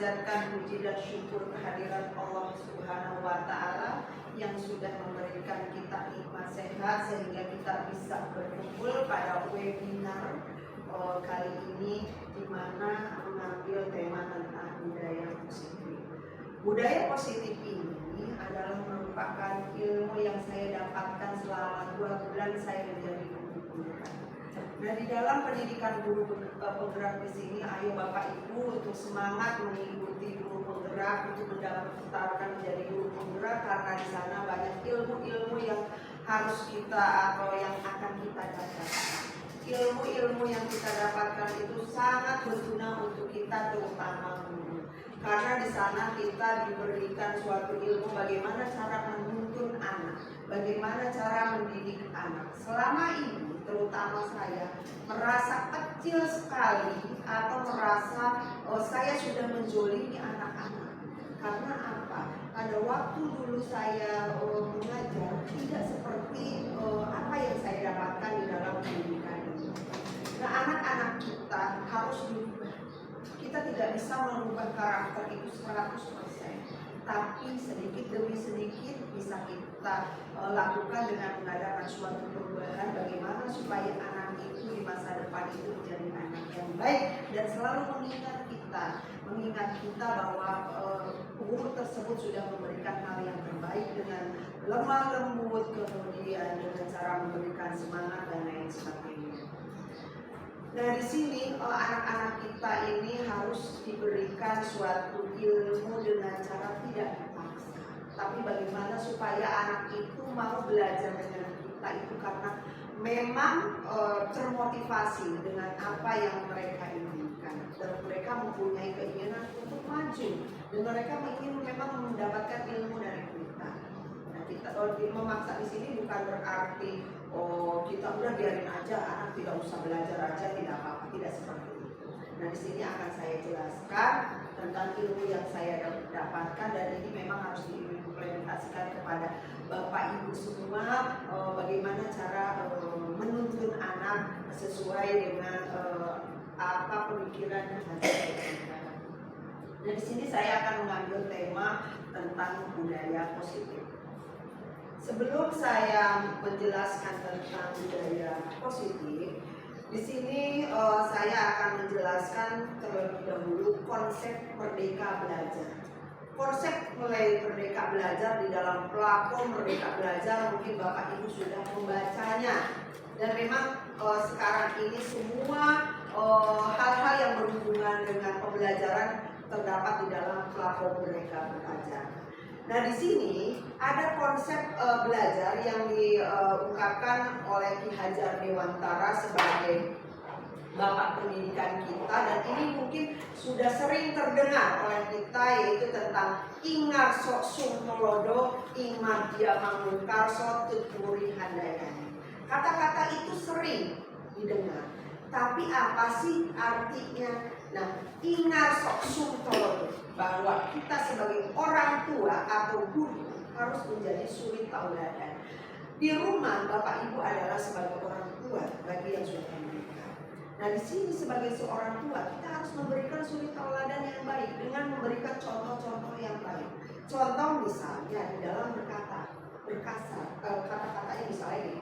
memanjatkan puji dan syukur kehadirat Allah Subhanahu wa Ta'ala yang sudah memberikan kita nikmat sehat sehingga kita bisa berkumpul pada webinar kali ini, di mana mengambil tema tentang budaya positif. Budaya positif ini adalah merupakan ilmu yang saya dapatkan selama 2 bulan saya menjadi guru. Nah, di dalam pendidikan guru penggerak di sini, ayo Bapak Ibu untuk semangat mengikuti guru penggerak untuk mendaftarkan menjadi guru penggerak, karena di sana banyak ilmu-ilmu yang harus kita atau yang akan kita dapatkan. Ilmu-ilmu yang kita dapatkan itu sangat berguna untuk kita, terutama guru. Karena di sana kita diberikan suatu ilmu bagaimana cara menuntun anak, bagaimana cara mendidik anak. Selama ini terutama saya merasa kecil sekali atau merasa saya sudah menzolimi anak-anak. Karena apa? Pada waktu dulu saya mengajar tidak seperti apa yang saya dapatkan di dalam pendidikan ini. Nah, anak-anak kita harus berubah. Kita tidak bisa merubah karakter itu 100%, tapi sedikit demi sedikit bisa kita lakukan dengan mengadakan suatu perubahan bagaimana supaya anak itu di masa depan itu menjadi anak yang baik dan selalu mengingat kita bahwa guru tersebut sudah memberikan hal yang terbaik dengan lemah lembut, kemudian dengan cara memberikan semangat dan lain sebagainya. Nah, di sini anak-anak kita ini harus diberikan suatu ilmu dengan cara tidak dipaksa. Tapi bagaimana supaya anak itu mau belajar dengan kita itu karena memang termotivasi dengan apa yang mereka inginkan. Dan mereka mempunyai keinginan untuk maju. Dan mereka ingin memang mendapatkan ilmu dari kita. Nah, kita memaksa di sini bukan berarti kita udah biarin aja anak tidak usah belajar aja, tidak apa-apa, tidak seperti itu. Nah, di sini akan saya jelaskan tentang ilmu yang saya dapatkan dan ini memang harus diimplementasikan kepada Bapak Ibu semua, bagaimana cara menuntun anak sesuai dengan apa pemikiran yang ada. Nah, di sini saya akan mengambil tema tentang budaya positif. Sebelum saya menjelaskan tentang budaya positif, di sini saya akan menjelaskan terlebih dahulu konsep merdeka belajar. Konsep mulai merdeka belajar di dalam platform Merdeka Belajar mungkin Bapak Ibu sudah membacanya. Dan memang sekarang ini semua hal-hal yang berhubungan dengan pembelajaran terdapat di dalam platform Merdeka Belajar. Nah, di sini ada konsep belajar yang diungkapkan oleh Ki Hajar Dewantara sebagai Bapak pendidikan kita, dan ini mungkin sudah sering terdengar oleh kita, yaitu tentang Ingar Sok Sumtolodo, Imar Dia Mangungkarso, Tuturi Handayani. Kata-kata itu sering didengar, tapi apa sih artinya? Nah, Ingar Sok Sumtolodo, bahwa kita sebagai orang tua atau guru harus menjadi suri tauladan. Di rumah Bapak Ibu adalah sebagai orang tua bagi yang sudah menikah. Nah, di sini sebagai seorang tua kita harus memberikan suri tauladan yang baik dengan memberikan contoh-contoh yang baik. Contoh misalnya di dalam kata-katanya misalnya ini,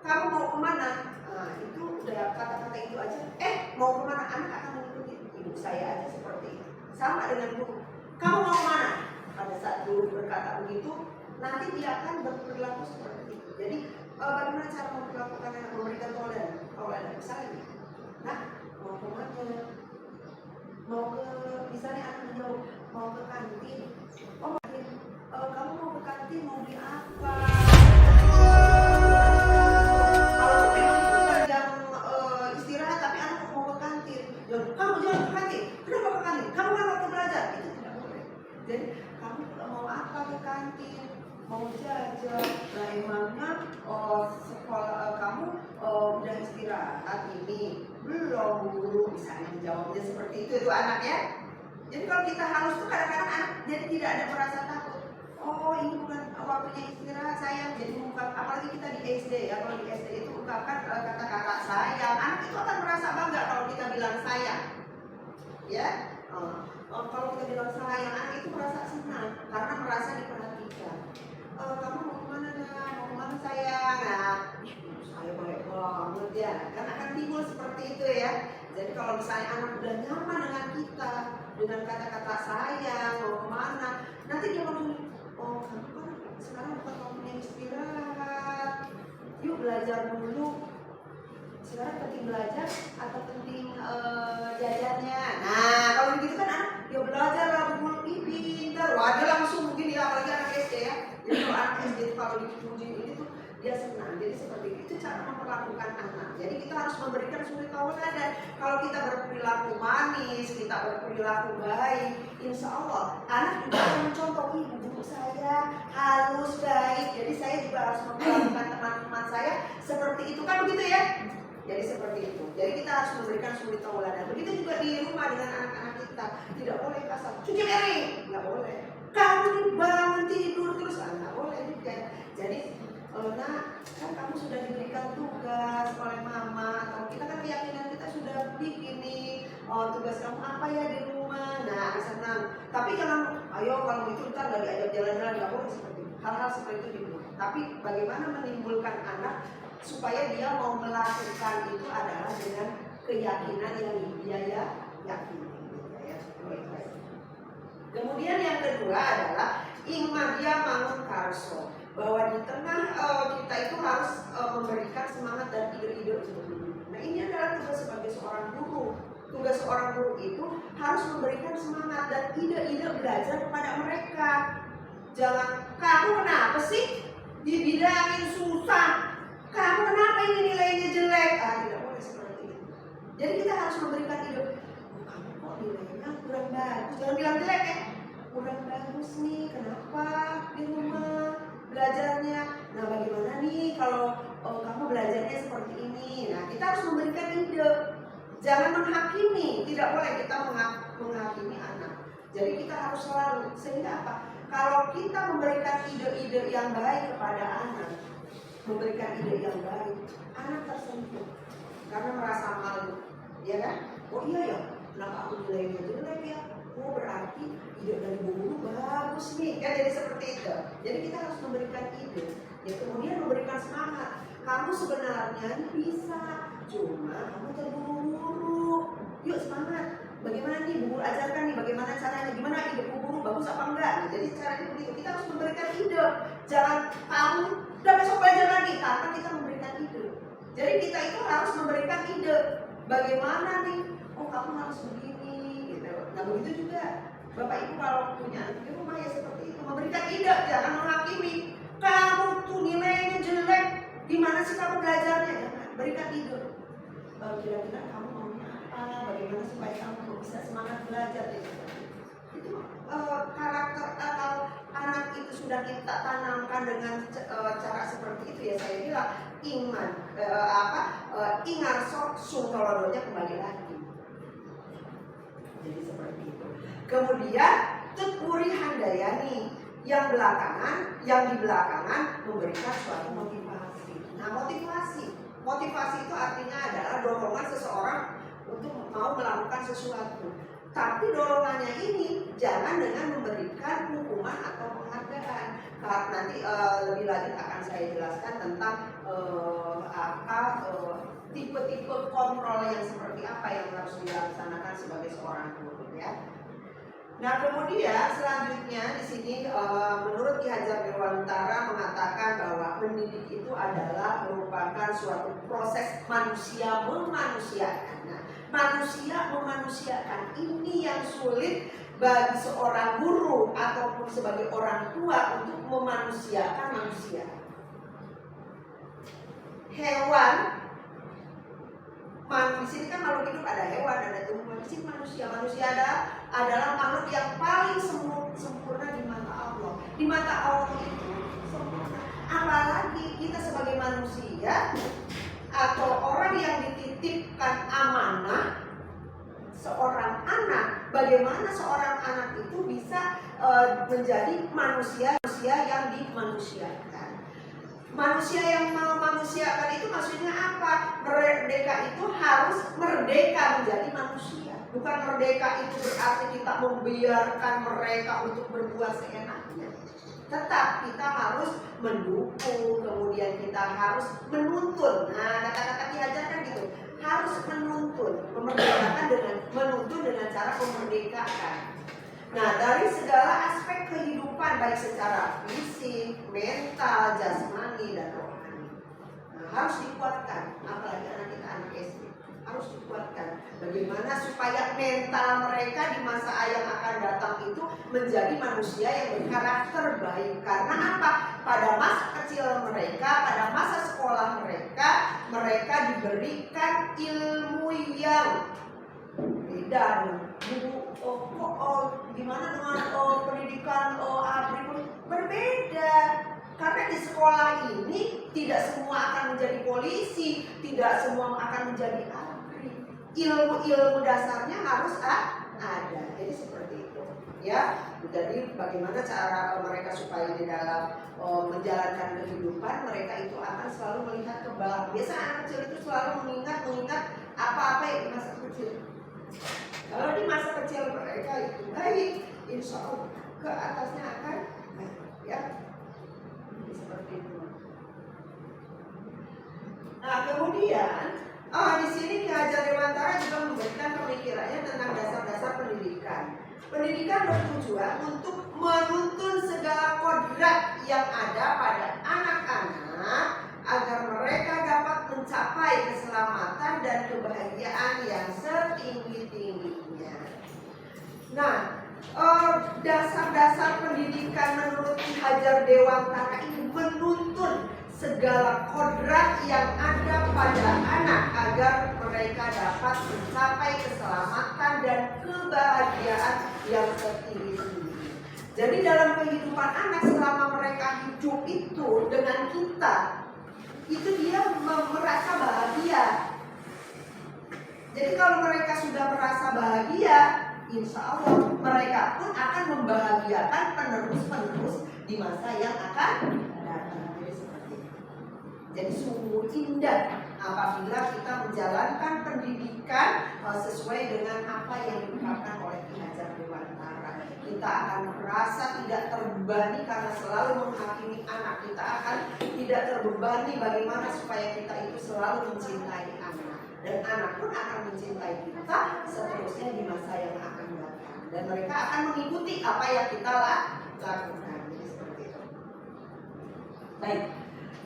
kamu mau kemana? Nah, itu udah kata-kata itu aja. Mau kemana? Anak akan mengikuti. Ibu saya aja seperti itu. Sama dengan guru. Kamu mau kemana? Pada saat guru berkata begitu, nanti dia akan berperilaku seperti itu. Jadi bagaimana cara memperlakukan anak, memberikan toleran misalnya. Nah, mau kemana? Mau ke, misalnya anak menjawab, mau ke kantin. Kantin. Kamu mau ke kantin, mau beli apa? Kamu jangan ke kantin. Kenapa ke kantin? Kamu kan waktu belajar. Itu tidak boleh. Jadi kamu mau apa ke kantin? Mau jajan? Nah, emangnya sekolah kamu udah istirahat ini? Belum, guru. Misalnya jawabnya seperti itu anaknya. Jadi kalau kita halus tuh kadang-kadang anak jadi tidak ada merasa takut. Oh, ini bukan waktunya istirahat sayang. Jadi apalagi kita di SD ya. Kalau di SD itu ungkapkan kata-kata sayang. Anak itu akan merasa bangga kalau kita bilang sayang. ya. Kalau kita bilang sayang, anak itu merasa senang karena merasa diperhatikan. Kamu mau kemana nak? Mau kemana sayang? Nah, saya baik banget ya. Kan akan timbul seperti itu ya. Jadi kalau misalnya anak udah nyaman dengan kita, dengan kata-kata sayang, mau kemana, nanti dia langsung, oh kamu kan sekarang bukan waktunya istirahat, yuk belajar dulu. Sekarang penting belajar atau penting jajannya. Nah kalau begitu kan anak, ya belajar lah dulu, pintar. Wah dia langsung begini ya, apalagi anak SD ya. Jadi kalau anak SD itu kalau dipuji ini tuh dia senang. Jadi seperti itu cara memperlakukan anak. Jadi kita harus memberikan suri tauladan. Kalau kita berperilaku manis, kita berperilaku baik, insya Allah anak juga akan mencontoh, ibu saya halus baik. Jadi saya juga harus memperlakukan teman-teman saya seperti itu kan begitu ya. Jadi seperti itu. Jadi kita harus memberikan suri tauladan. Begitu juga di rumah dengan anak-anak kita. Tidak boleh kasar. Cuci piring, nggak boleh. Kamu bangun tidur terus, nggak boleh juga. Jadi nak, kan kamu sudah diberikan tugas oleh mama, atau kita kan keyakinan kita sudah bikin nih, tugas kamu apa ya di rumah. Nah senang. Tapi jangan, ayo kalau itu ntar nggak diajak jalan-jalan, nggak boleh seperti itu. Hal-hal seperti itu di rumah. Tapi bagaimana menimbulkan anak supaya dia mau melakukan itu adalah dengan keyakinan yang dia yakini. Kemudian yang kedua adalah ingmadia mangun karso, bahwa di tengah kita itu harus memberikan semangat dan ide-ide untuk hidup. Nah ini adalah tugas sebagai seorang guru. Tugas seorang guru itu harus memberikan semangat dan ide-ide belajar kepada mereka. Jangan, kamu kenapa sih dibilangin susah? Kamu kenapa ini nilainya jelek? Tidak boleh seperti itu. Jadi kita harus memberikan ide. Oh, kamu kok nilainya kurang bagus? Jangan bilang jelek ya. Kurang bagus nih, kenapa di rumah belajarnya? Nah bagaimana nih kalau kamu belajarnya seperti ini? Nah kita harus memberikan ide. Jangan menghakimi. Tidak boleh kita menghakimi anak. Jadi kita harus selalu, sehingga apa? Kalau kita memberikan ide-ide yang baik kepada anak, memberikan ide yang baik, anak tersentuh karena merasa malu, ya kan? Oh iya ya, kenapa aku nilainya jelek ya? Oh berarti ide dari guru bagus nih, kan jadi seperti itu. Jadi kita harus memberikan ide, ya kemudian memberikan semangat. Kamu sebenarnya bisa, cuma kamu terburu-buru. Yuk semangat. Bagaimana nih Bu ajarkan nih, bagaimana caranya, gimana ide guru bagus apa enggak? Nah, jadi caranya begitu. Kita harus memberikan ide. Jangan kamu udah besok belajar lagi, karena kita memberikan ide. Jadi kita itu harus memberikan ide. Bagaimana nih? Oh kamu harus begini, gitu. Nah begitu juga Bapak Ibu kalau punya anak di rumah ya seperti itu, memberikan ide, jangan menghakimi. Kamu tuh nilainya jelek, gimana sih kamu belajarnya? Jangan, berikan ide. Kira-kira kamu maunya apa? Bagaimana supaya kamu bisa semangat belajar? Itu karakter atau anak itu sudah kita tanamkan dengan cara seperti itu ya saya bilang iman ingarso sungkolodonya kembali lagi. Jadi seperti itu. Kemudian Tekuri Handayani yang di belakangan memberikan suatu motivasi. Nah motivasi itu artinya adalah dorongan seseorang untuk mau melakukan sesuatu. Tapi dorongannya ini jangan dengan memberikan hukuman atau penghargaan. Nanti lebih lanjut akan saya jelaskan tentang tipe-tipe kontrol yang seperti apa yang harus dilaksanakan sebagai seorang guru ya. Nah kemudian selanjutnya di sini menurut Ki Hajar Dewantara mengatakan bahwa mendidik itu adalah merupakan suatu proses manusia memanusiakan. Nah, manusia memanusiakan ini yang sulit bagi seorang guru ataupun sebagai orang tua untuk memanusiakan manusia. Hewan, di sini kan makhluk hidup ada hewan, ada tumbuhan, di sini manusia adalah makhluk yang paling sempurna di mata Allah. Di mata Allah itu sempurna. Apalagi kita sebagai manusia atau orang yang dititipkan amanah, seorang anak, bagaimana seorang anak itu bisa menjadi manusia yang dimanusiakan. Manusia yang memanusiakan itu maksudnya apa? Merdeka itu harus merdeka menjadi manusia. Bukan merdeka itu berarti kita membiarkan mereka untuk berbuat seenaknya. Tetap kita harus mendukung, kemudian kita harus menuntun. Nah, kata-kata Ki Hajar kan gitu, harus menuntun, memerdekakan dengan menuntun dengan cara memerdekakan. Nah, dari segala aspek kehidupan baik secara fisik, mental, jasmani, dan rohani. Nah, harus dikuatkan, apalagi anak kita anak SD. Harus dikuatkan. Bagaimana supaya mental mereka di masa yang akan datang itu menjadi manusia yang berkarakter baik. Karena apa? Pada masa kecil mereka, pada masa sekolah mereka, mereka diberikan ilmu yang beda dengan gimana dengan pendidikan ABRI berbeda. Karena di sekolah ini tidak semua akan menjadi polisi, tidak semua akan menjadi ABRI. Ilmu-ilmu dasarnya harus ada. Jadi seperti itu, ya. Jadi bagaimana cara mereka supaya di dalam menjalankan kehidupan mereka itu akan selalu melihat ke belakang. Biasa anak kecil itu selalu mengingat apa-apa yang di masa kecil. Kalau di masa kecil mereka itu baik, insya Allah ke atasnya akan baik, ya. Seperti itu. Nah, kemudian di sini Ki Hajar Dewantara juga memberikan pemikirannya tentang dasar-dasar pendidikan. Pendidikan bertujuan untuk menuntun segala kodrat yang ada pada anak-anak agar mereka dapat mencapai keselamatan dan kebahagiaan yang setinggi-tingginya. Nah, dasar-dasar pendidikan menurut Ki Hajar Dewantara ini menuntun segala kodrat yang ada pada anak agar mereka dapat mencapai keselamatan dan kebahagiaan yang setinggi-tinggi. Jadi dalam kehidupan anak selama mereka hidup itu dengan kita, itu dia merasa bahagia. Jadi kalau mereka sudah merasa bahagia, insya Allah mereka pun akan membahagiakan penerus-penerus di masa yang akan datang. Jadi sungguh indah apabila kita menjalankan pendidikan sesuai dengan apa yang diungkapkan oleh Ki Hajar Dewantara. Kita akan merasa tidak terbebani karena selalu menghakimi anak. Kita akan tidak terbebani bagaimana supaya kita itu selalu mencintai anak. Dan anak pun akan mencintai kita seterusnya di masa yang akan datang. Dan mereka akan mengikuti apa yang kita lakukan. Jadi seperti itu. Baik.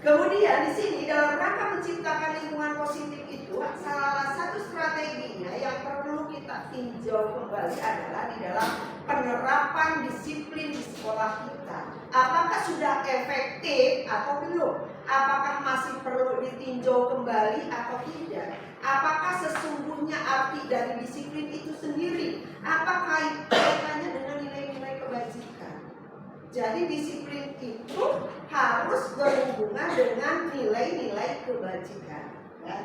Kemudian di sini dalam rangka menciptakan lingkungan positif itu salah satu strateginya yang perlu kita tinjau kembali adalah di dalam penerapan disiplin di sekolah kita. Apakah sudah efektif atau belum? Apakah masih perlu ditinjau kembali atau tidak? Apakah sesungguhnya arti dari disiplin itu sendiri? Apakah kaitannya dengan nilai-nilai kebajikan? Jadi disiplin itu harus berhubungan dengan nilai-nilai kebajikan. Ya.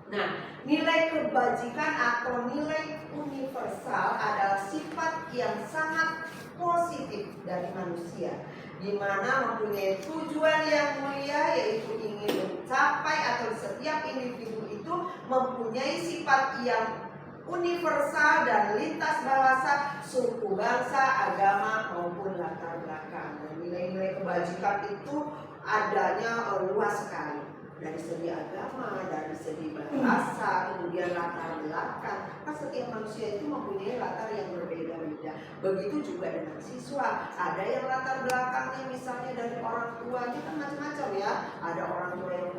Nah, nilai kebajikan atau nilai universal adalah sifat yang sangat positif dari manusia, di mana mempunyai tujuan yang mulia, yaitu ingin mencapai atau setiap individu itu mempunyai sifat yang universal dan lintas bahasa, suku, bangsa, agama maupun latar belakang. Dan nilai-nilai kebajikan itu adanya luas sekali, dari segi agama, dari segi bahasa, kemudian latar belakang. Kan setiap manusia itu mempunyai latar yang berbeda-beda. Begitu juga dengan siswa, ada yang latar belakangnya misalnya dari orang tuanya kan macam-macam ya. Ada orang tua yang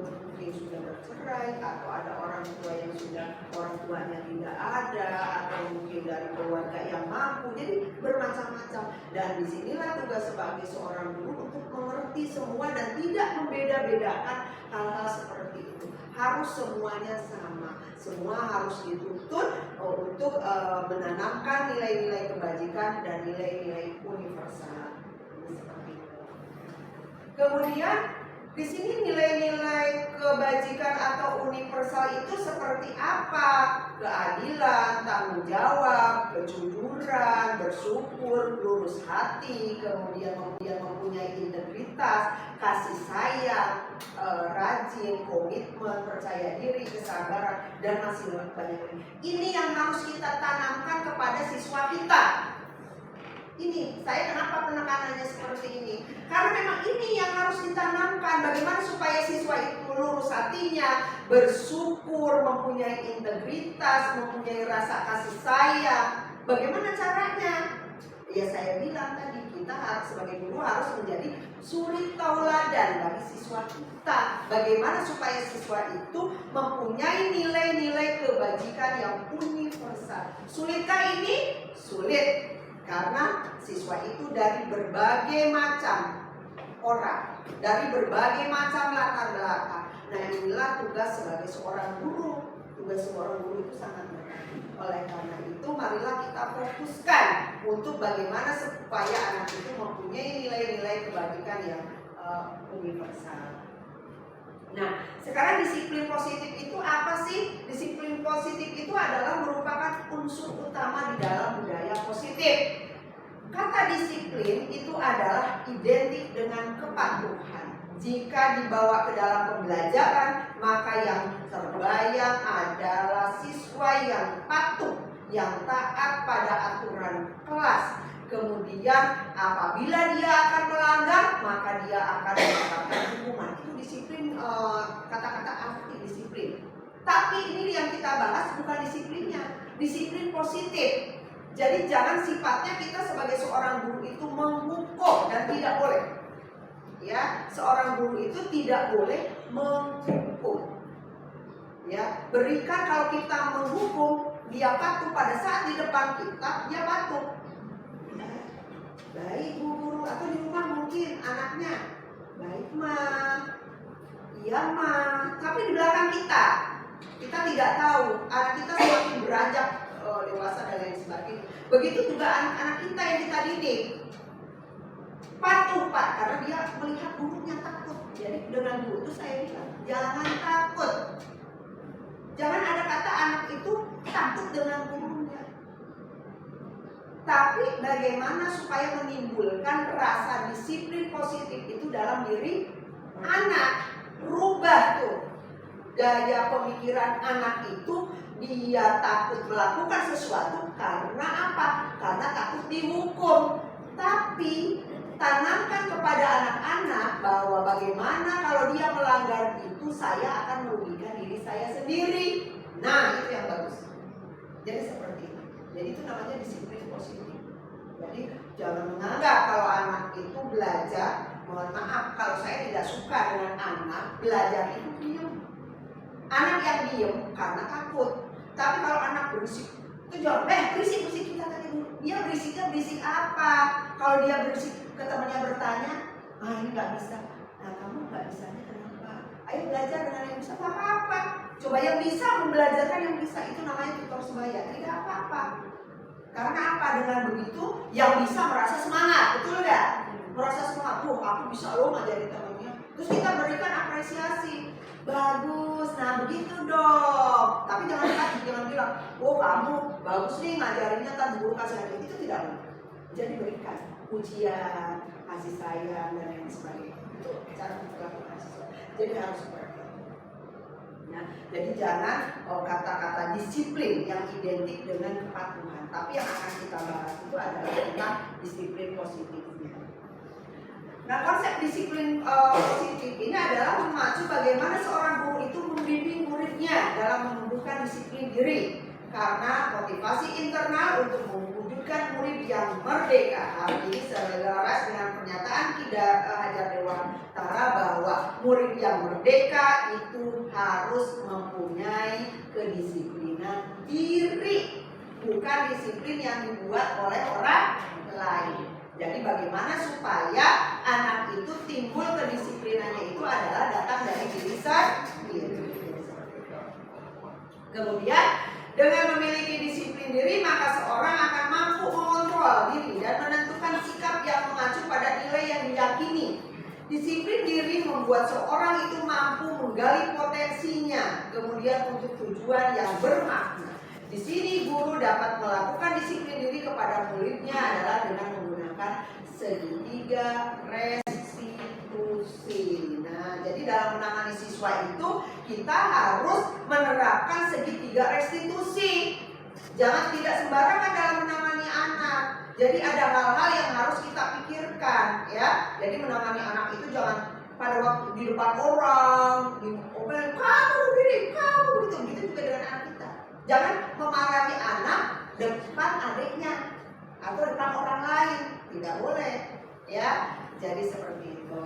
mungkin sudah bercerai, atau ada orang tua yang sudah orang tuanya tidak ada, atau mungkin dari keluarga yang mampu. Jadi bermacam-macam. Dan disinilah tugas sebagai seorang guru untuk mengerti semua dan tidak membeda-bedakan hal-hal seperti itu. Harus semuanya sama, semua harus dituntut untuk menanamkan nilai-nilai kebajikan dan nilai-nilai universal. Seperti itu. Kemudian Di sini nilai-nilai kebajikan atau universal itu seperti apa? Keadilan, tanggung jawab, kejujuran, bersyukur, lurus hati, kemudian mempunyai integritas, kasih sayang, rajin, komitmen, percaya diri, kesabaran, dan masih banyak lagi. Ini yang harus kita tanamkan kepada siswa kita. Ini, saya kenapa penekanannya seperti ini? Karena memang ini yang harus ditanamkan. Bagaimana supaya siswa itu lurus hatinya, bersyukur, mempunyai integritas, mempunyai rasa kasih sayang. Bagaimana caranya? Ya saya bilang tadi, kita harus sebagai guru harus menjadi suri tauladan bagi siswa kita. Bagaimana supaya siswa itu mempunyai nilai-nilai kebajikan yang universal. Sulitkah ini? Sulit. Karena siswa itu dari berbagai macam orang, dari berbagai macam latar belakang. Nah inilah tugas sebagai seorang guru. Tugas seorang guru itu sangat berat. Oleh karena itu marilah kita fokuskan untuk bagaimana supaya anak itu mempunyai nilai-nilai kebajikan yang universal. Nah, sekarang disiplin positif itu apa sih? Disiplin positif itu adalah merupakan unsur utama di dalam budaya positif. Kata disiplin itu adalah identik dengan kepatuhan. Jika dibawa ke dalam pembelajaran, maka yang terbayang adalah siswa yang patuh, yang taat pada aturan kelas. Kemudian apabila dia akan melanggar, maka dia akan mendapatkan hukuman. Itu disiplin, kata-kata arti disiplin. Tapi ini yang kita bahas bukan disiplinnya, disiplin positif. Jadi jangan sifatnya kita sebagai seorang guru itu menghukum, dan tidak boleh. Ya, seorang guru itu tidak boleh menghukum. Ya, berikan kalau kita menghukum, dia patuh pada saat di depan kita, dia patuh. Baik bu guru, atau di rumah mungkin anaknya baik mah, iya mah, tapi di belakang kita tidak tahu anak kita semakin beranjak dewasa dan lain sebagainya. Begitu juga anak-anak kita yang kita didik patuh pak, karena dia melihat gurunya takut. Jadi dengan guru itu saya bilang jangan takut, jangan ada kata anak itu takut dengan gurunya. Tapi bagaimana supaya menimbulkan rasa disiplin positif itu dalam diri anak. Rubah tuh gaya pemikiran anak itu, dia takut melakukan sesuatu karena apa? Karena takut dihukum. Tapi tanamkan kepada anak-anak bahwa bagaimana kalau dia melanggar itu, saya akan merugikan diri saya sendiri. Nah itu yang bagus. Jadi seperti itu. Jadi itu namanya disiplin positif. Jadi jangan menganggap kalau anak itu belajar, mohon maaf kalau saya tidak suka dengan anak belajar itu diam. Anak yang diam karena takut. Tapi kalau anak berisik, itu jangan berisik kita tadi dulu. Dia berisiknya berisik apa? Kalau dia berisik ke temannya bertanya, ini nggak bisa. Nah kamu nggak bisanya kenapa? Ayo belajar dengan yang bisa, apa-apa. Coba yang bisa membelajarkan yang bisa, itu namanya tutor sebaya. Tidak apa-apa. Karena apa? Dengan begitu yang bisa merasa semangat, betul nggak? Merasa semangat, aku bisa loh ngajarin temannya. Terus kita berikan apresiasi, bagus, nah begitu dong. Tapi jangan bilang, kamu bagus nih ngajarinnya, kan guru kasih hadiah. Itu tidak boleh. Jadi berikan pujian, kasih sayang dan lain sebagainya. Itu cara memperlakukan siswa. Jadi harus seperti itu. Nah, jadi jangan kata-kata disiplin yang identik dengan kepatuhan. Tapi yang akan kita bahas itu adalah tentang disiplin positifnya. Nah, konsep disiplin positif ini adalah mengacu bagaimana seorang guru itu membimbing muridnya dalam menumbuhkan disiplin diri. Karena motivasi internal untuk mewujudkan murid yang merdeka. Hal ini selaras dengan pernyataan Ki Hajar Dewantara bahwa murid yang merdeka itu harus mempunyai kedisiplinan diri, bukan disiplin yang dibuat oleh orang lain. Jadi bagaimana supaya anak itu timbul kedisiplinannya itu adalah datang dari diri sendiri. Kemudian dengan memiliki disiplin diri, maka seorang akan mampu mengontrol diri dan menentukan sikap yang mengacu pada nilai yang diyakini. Disiplin diri membuat seorang itu mampu menggali potensinya, kemudian untuk tujuan yang bermakna. Di sini guru dapat melakukan disiplin diri kepada muridnya adalah dengan menggunakan segitiga restitusi. Nah, jadi dalam menangani siswa itu kita harus menerapkan segitiga restitusi. Jangan tidak sembarangan dalam menangani anak. Jadi ada hal-hal yang harus kita pikirkan, ya. Jadi menangani anak itu jangan pada waktu di depan orang, diomelin, kamu begini, kamu begitu. Begitu juga dengan anak kita. Jangan memarahi anak depan adiknya atau depan orang lain, tidak boleh, ya. Jadi seperti itu.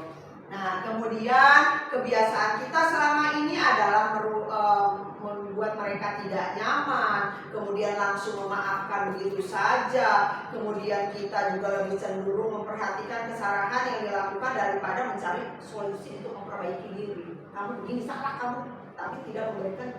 Nah, kemudian kebiasaan kita selama ini adalah membuat mereka tidak nyaman, kemudian langsung memaafkan begitu saja, kemudian kita juga lebih cenderung memperhatikan kesalahan yang dilakukan daripada mencari solusi untuk memperbaiki diri. Kamu begini salah kamu, tapi tidak memberikan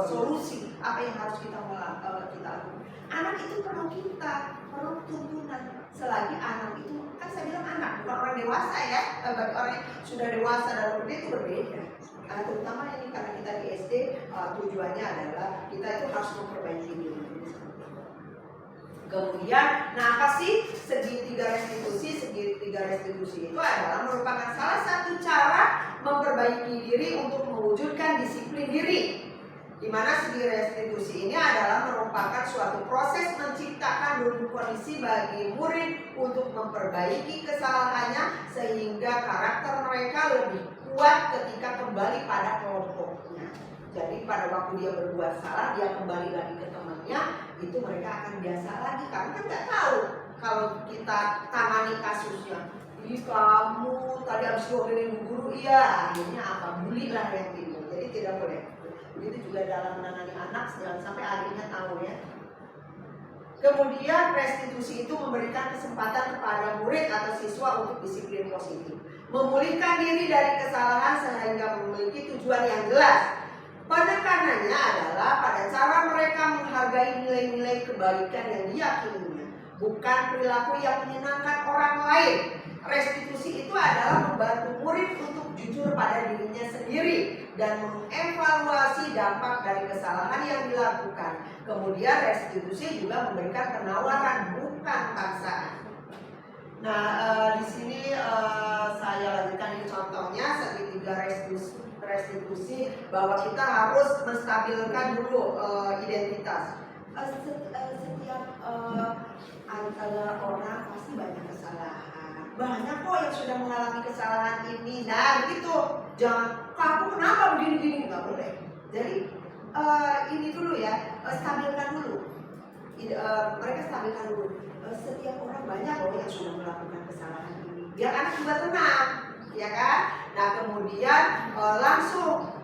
solusi apa yang harus kita lakukan. Anak itu perlu kita, perlu tuntunan. Selagi anak itu, kan saya bilang anak, bukan orang dewasa ya. Bagi orang yang sudah dewasa dan berbeda itu berbeda. Terutama ini karena kita di SD, tujuannya adalah kita itu harus memperbaiki diri. Kemudian, nah apa sih segitiga restitusi? Segitiga restitusi itu adalah merupakan salah satu cara memperbaiki diri untuk mewujudkan disiplin diri. Di mana segi restitusi ini adalah merupakan suatu proses menciptakan dua kondisi bagi murid untuk memperbaiki kesalahannya sehingga karakter mereka lebih kuat ketika kembali pada kelompoknya. Jadi pada waktu dia berbuat salah, dia kembali lagi ke temannya, itu mereka akan biasa lagi. Karena kan nggak tahu kalau kita tangani kasusnya. Ih, kamu tadi habis diomelin guru, iya, akhirnya apa? Bully lah yang timbul. Jadi tidak boleh. Begitu juga dalam menangani anak, jangan sampai adiknya tahu ya. Kemudian restitusi itu memberikan kesempatan kepada murid atau siswa untuk disiplin positif, memulihkan diri dari kesalahan sehingga memiliki tujuan yang jelas. Penekanannya adalah pada cara mereka menghargai nilai-nilai kebaikan yang diyakininya, bukan perilaku yang menyenangkan orang lain. Restitusi itu adalah membantu murid untuk jujur pada dirinya sendiri dan mengevaluasi dampak dari kesalahan yang dilakukan. Kemudian restitusi juga memberikan penawaran, bukan paksaan. Nah, di sini saya lanjutkan ini contohnya segitiga restitusi bahwa kita harus menstabilkan dulu identitas. Setiap antara orang pasti banyak kesalahan. Banyak kok yang sudah mengalami kesalahan ini. Nah begitu, jangan kamu kenapa begini-gini, nggak boleh. Jadi ini dulu ya, stabilkan dulu. Mereka stabilkan dulu. Setiap orang banyak loh yang sudah melakukan kesalahan ini. Biar anak juga tenang, ya kan? Nah kemudian langsung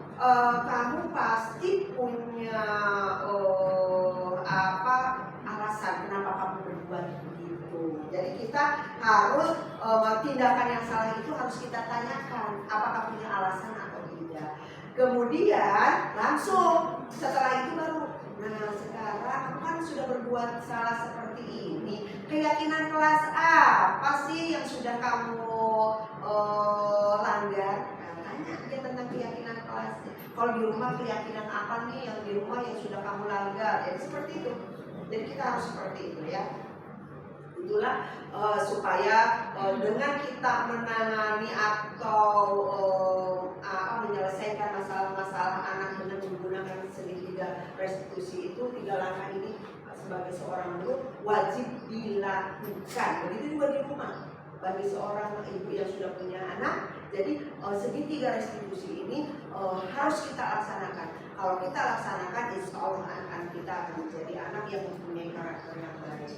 kamu pasti punya alasan kenapa kamu berbuat begitu. Jadi kita harus tindakan yang salah itu harus kita tanyakan apakah punya alasan atau tidak. Kemudian langsung setelah itu baru, nah sekarang kamu kan sudah berbuat salah seperti ini, keyakinan kelas apa sih yang sudah kamu langgar? Tanya dia tentang keyakinan kelasnya. Kalau di rumah keyakinan apa nih yang di rumah yang sudah kamu langgar? Jadi seperti itu. Jadi kita harus seperti itu ya. Itulah supaya dengan kita menangani atau menyelesaikan masalah-masalah anak dengan menggunakan segitiga restitusi itu, 3 langkah ini sebagai seorang guru wajib dilakukan. Begitu juga di rumah bagi seorang ibu yang sudah punya anak. Jadi segitiga restitusi ini harus kita laksanakan. Kalau kita laksanakan, insya Allah kita akan menjadi anak yang mempunyai karakter yang baik.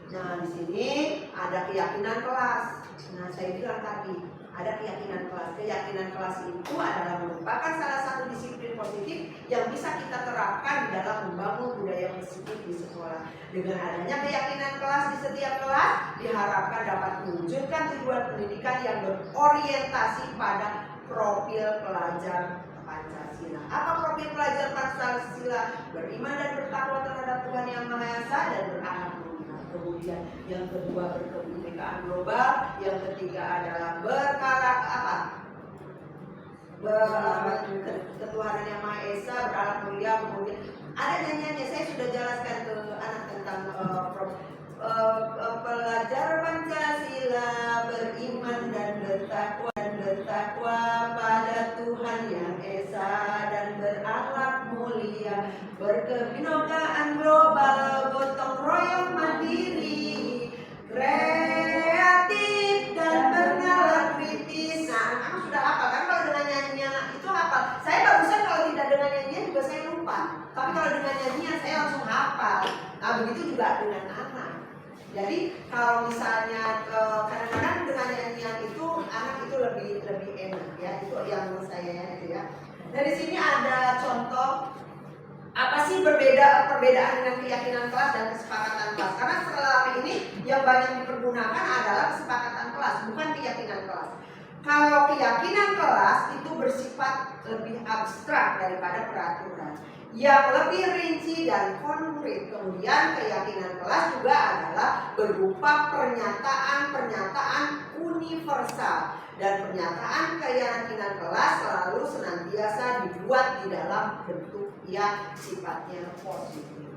Nah di sini ada keyakinan kelas. Nah saya bilang tadi ada keyakinan kelas. Keyakinan kelas itu adalah merupakan salah satu disiplin positif yang bisa kita terapkan di dalam membangun budaya positif di sekolah. Dengan adanya keyakinan kelas di setiap kelas, diharapkan dapat mewujudkan tujuan pendidikan yang berorientasi pada profil pelajar Pancasila. Apa profil pelajar Pancasila? Beriman dan bertakwa terhadap Tuhan Yang Maha Esa dan berakhlak mulia. Kemudian yang kedua berkebinekaan global, yang ketiga adalah ketuhanan yang Maha Esa, beralat mulia, kemudian ada nyanyiannya. Saya sudah jelaskan ke anak tentang pelajar Pancasila, beriman dan bertakwa pada Tuhan yang Esa, dan berakhlak mulia, berkebinekaan global, gotong royong mandiri, kreatif dan bernalar kritis. Nah, anak sudah hafal kan kalau dengan nyanyian itu hafal. Saya barusan kalau tidak dengan nyanyian juga saya lupa. Tapi kalau dengan nyanyian saya langsung hafal. Nah, begitu juga dengan anak. Jadi kalau misalnya kadang-kadang dengan nyanyian itu anak itu lebih enak ya. Itu yang saya itu ya. Dari sini ada contoh apa sih perbedaan dengan keyakinan kelas dan kesepakatan kelas. Karena selama ini yang banyak dipergunakan adalah kesepakatan kelas, bukan keyakinan kelas. Kalau keyakinan kelas itu bersifat lebih abstrak daripada peraturan, yang lebih rinci dan konkret. Kemudian keyakinan kelas juga adalah berupa pernyataan universal, dan pernyataan keyakinan kelas selalu senantiasa dibuat di dalam bentuk yang sifatnya positif.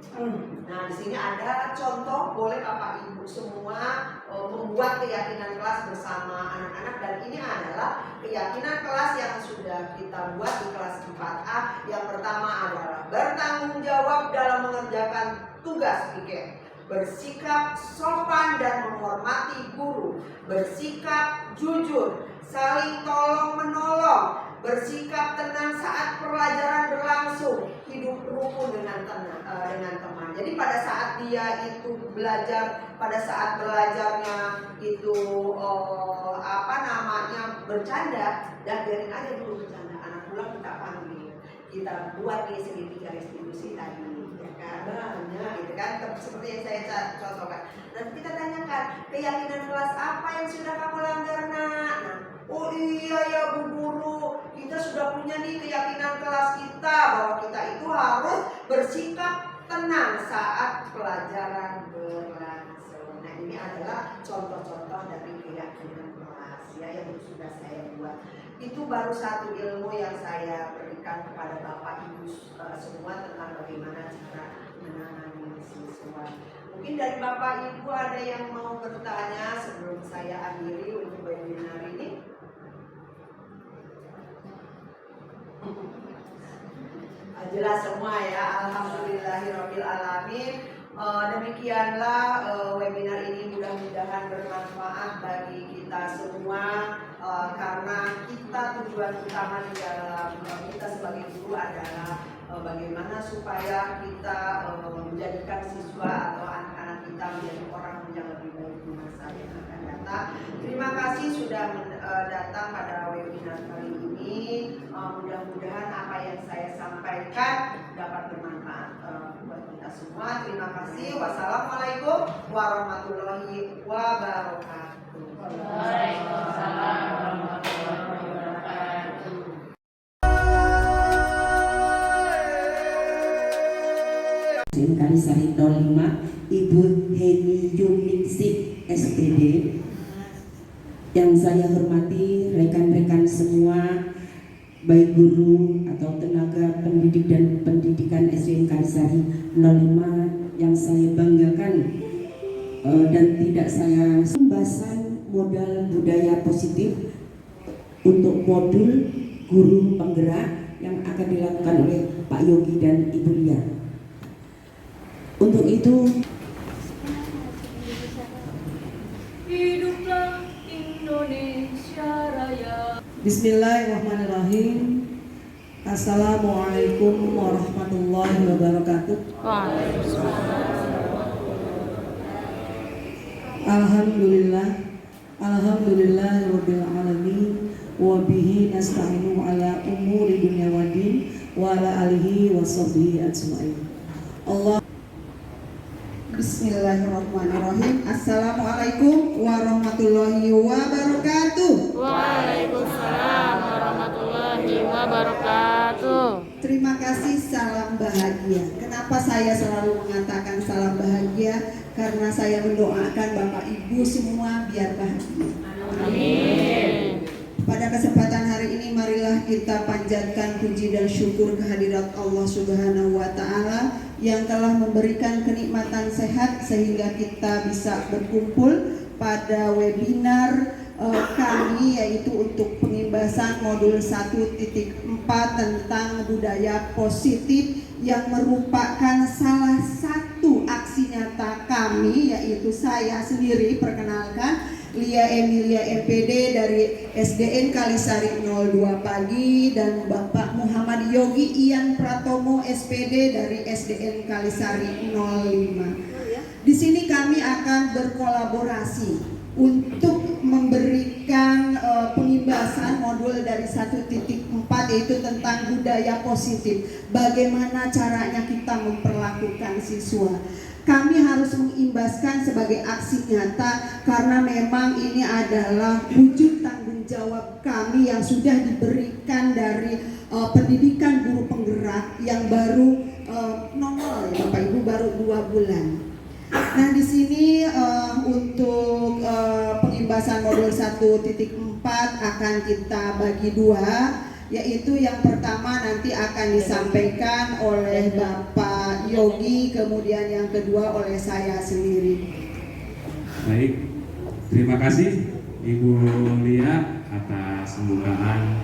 Nah, di sini ada contoh, boleh Bapak Ibu semua membuat keyakinan kelas bersama anak-anak, dan ini adalah keyakinan kelas yang sudah kita buat di kelas 4A. Yang pertama adalah bertanggung jawab dalam mengerjakan tugas piket, bersikap sopan dan menghormati guru, bersikap jujur, saling tolong menolong, bersikap tenang saat pelajaran berlangsung, hidup rukun dengan teman. Jadi pada saat dia itu belajar, pada saat belajarnya itu bercanda, dan biarin aja dulu bercanda. Anak pulang kita panggil, kita buat nih segitiga restitusi tadi, ya kan? Banyak gitu kan, seperti yang saya contohkan. Dan kita tanyakan, keyakinan kelas apa yang sudah kamu langgar, nak? Nah, oh iya ya Bu Guru, kita sudah punya nih keyakinan kelas kita bahwa kita itu harus bersikap tenang saat pelajaran berlangsung. Nah, ini adalah contoh-contoh dari keyakinan kelas ya yang sudah saya buat. Itu baru satu ilmu yang saya berikan kepada Bapak Ibu semua tentang bagaimana cara menangani siswa. Mungkin dari Bapak Ibu ada yang mau bertanya sebelum saya akhiri untuk webinar ini. Jelas semua ya, alhamdulillahirabbil alamin. Demikianlah webinar ini, mudah-mudahan bermanfaat bagi kita semua, karena kita tujuan utama di dalam kita sebagai guru adalah bagaimana supaya kita menjadikan siswa atau anak-anak kita menjadi orang yang lebih baik di masa yang akan datang. Terima kasih sudah datang pada webinar kali ini. Mudah-mudahan apa yang saya sampaikan dapat bermanfaat buat kita semua. Terima kasih. Wassalamualaikum warahmatullahi wabarakatuh. Waalaikumsalam warahmatullahi wabarakatuh. Kanisari 05 Ibu Heni Yuningsih SPD. Yang saya hormati rekan-rekan semua, baik guru atau tenaga pendidik dan pendidikan SDN Kanisari 05 yang saya banggakan dan tidak saya pembahasan modal budaya positif untuk modul guru penggerak yang akan dilakukan oleh Pak Yogi dan Ibu Lia. Untuk itu, Hiduplah Indonesia Raya. Bismillahirrahmanirrahim. Assalamualaikum warahmatullahi wabarakatuh. Alhamdulillah rabbil alamin, wa bihi nasta'inu ala umuri dunya waddin, wa ala alihi wa sahbihi ajma'in. Allah. Bismillahirrahmanirrahim. Assalamualaikum warahmatullahi wabarakatuh. Waalaikumsalam warahmatullahi wabarakatuh. Terima kasih, salam bahagia. Kenapa saya selalu mengatakan salam bahagia? Karena saya mendoakan Bapak Ibu semua biar bahagia. Amin. Pada kesempatan hari ini marilah kita panjatkan puji dan syukur kehadirat Allah Subhanahu wa taala yang telah memberikan kenikmatan sehat sehingga kita bisa berkumpul pada webinar kami, yaitu untuk pengimbasan modul 1.4 tentang budaya positif yang merupakan salah satu aksi nyata kami, yaitu saya sendiri, perkenalkan, Lia Emilia MPD dari SDN Kalisari 02 Pagi, dan Bapak Muhammad Yogi Ian Pratomo SPD dari SDN Kalisari 05. Di sini kami akan berkolaborasi untuk memberikan pengimbasan modul dari 1.4, yaitu tentang budaya positif. Bagaimana caranya kita memperlakukan siswa. Kami harus mengimbaskan sebagai aksi nyata karena memang ini adalah wujud tanggung jawab kami yang sudah diberikan dari pendidikan guru penggerak yang baru nongol, ya Bapak Ibu, baru 2 bulan. Nah, di sini untuk pengimbasan modul 1.4 akan kita bagi 2, yaitu yang pertama nanti akan disampaikan oleh Bapak Yogi, kemudian yang kedua oleh saya sendiri. Baik, terima kasih Ibu Lia atas pembukaan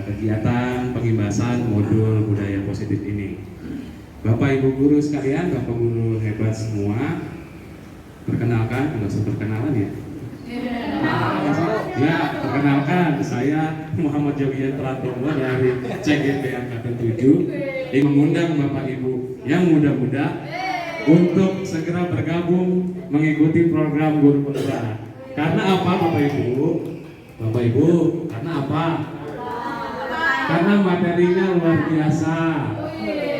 kegiatan pengimbasan modul budaya positif ini. Bapak Ibu guru sekalian, Bapak guru hebat semua, perkenalkan, nggak usah perkenalan ya? Ya, perkenalkan, saya Muhammad Yogi Pratomo dari CGP Angkatan 7 yang mengundang Bapak Ibu yang muda-muda untuk segera bergabung mengikuti program guru penggerak. Karena apa Bapak Ibu? Bapak Ibu, karena apa? Karena materinya luar biasa.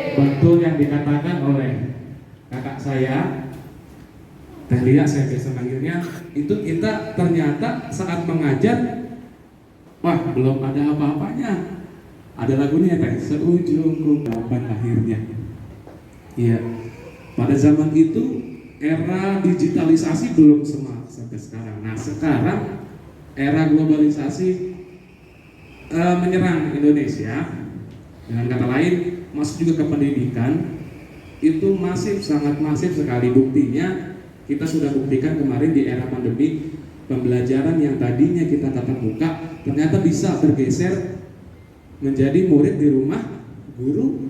Betul yang dikatakan oleh kakak saya, Teh Lia, saya biasa manggilnya, itu kita ternyata saat mengajar, wah belum ada apa-apanya. Ada lagunya Teh, seujung kapan akhirnya. Iya, pada zaman itu era digitalisasi belum sampai sekarang. Nah sekarang era globalisasi menyerang Indonesia. Dengan kata lain, masuk juga ke pendidikan, itu masif, sangat masif sekali. Buktinya kita sudah buktikan kemarin di era pandemi, pembelajaran yang tadinya kita tatap muka ternyata bisa bergeser menjadi murid di rumah, guru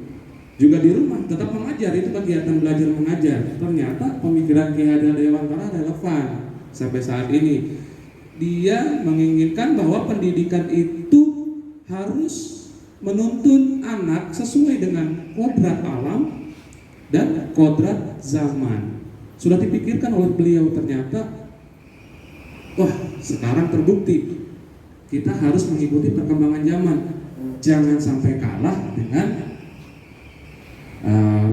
juga di rumah tetap mengajar. Itu kegiatan belajar mengajar. Ternyata pemikiran Ki Hajar Dewantara relevan sampai saat ini. Dia menginginkan bahwa pendidikan itu harus menuntun anak sesuai dengan kodrat alam dan kodrat zaman. Sudah dipikirkan oleh beliau, ternyata wah sekarang terbukti kita harus mengikuti perkembangan zaman. Jangan sampai kalah dengan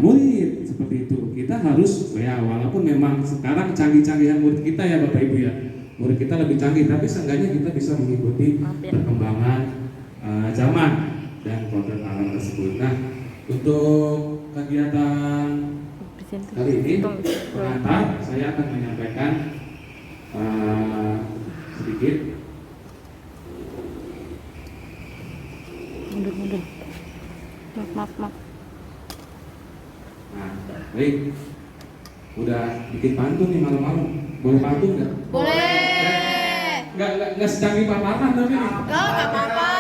murid seperti itu. Kita harus, ya walaupun memang sekarang canggih-canggihan murid kita ya Bapak Ibu ya, murid kita lebih canggih, tapi seenggaknya kita bisa mengikuti perkembangan zaman dan kodrat alam tersebut. Nah, untuk kegiatan kali ini pengantar, saya akan menyampaikan sedikit. Mundur. Maaf. Nah, baik. Udah bikin pantun nih malam-malam. Boleh pantun nggak? Boleh. Nggak secanggih paparan tapi nih. Enggak apa-apa.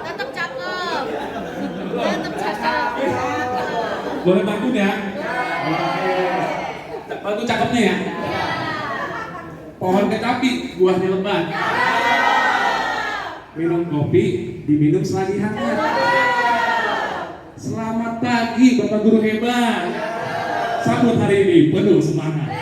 Tetap cakep. Boleh pantun ya? Oke. Pantun cakepnya ya? Pohon kecapi, buahnya lebat. Minum kopi, diminum selagi hangat. Selamat pagi Bapak Guru hebat. Sambut hari ini penuh semangat.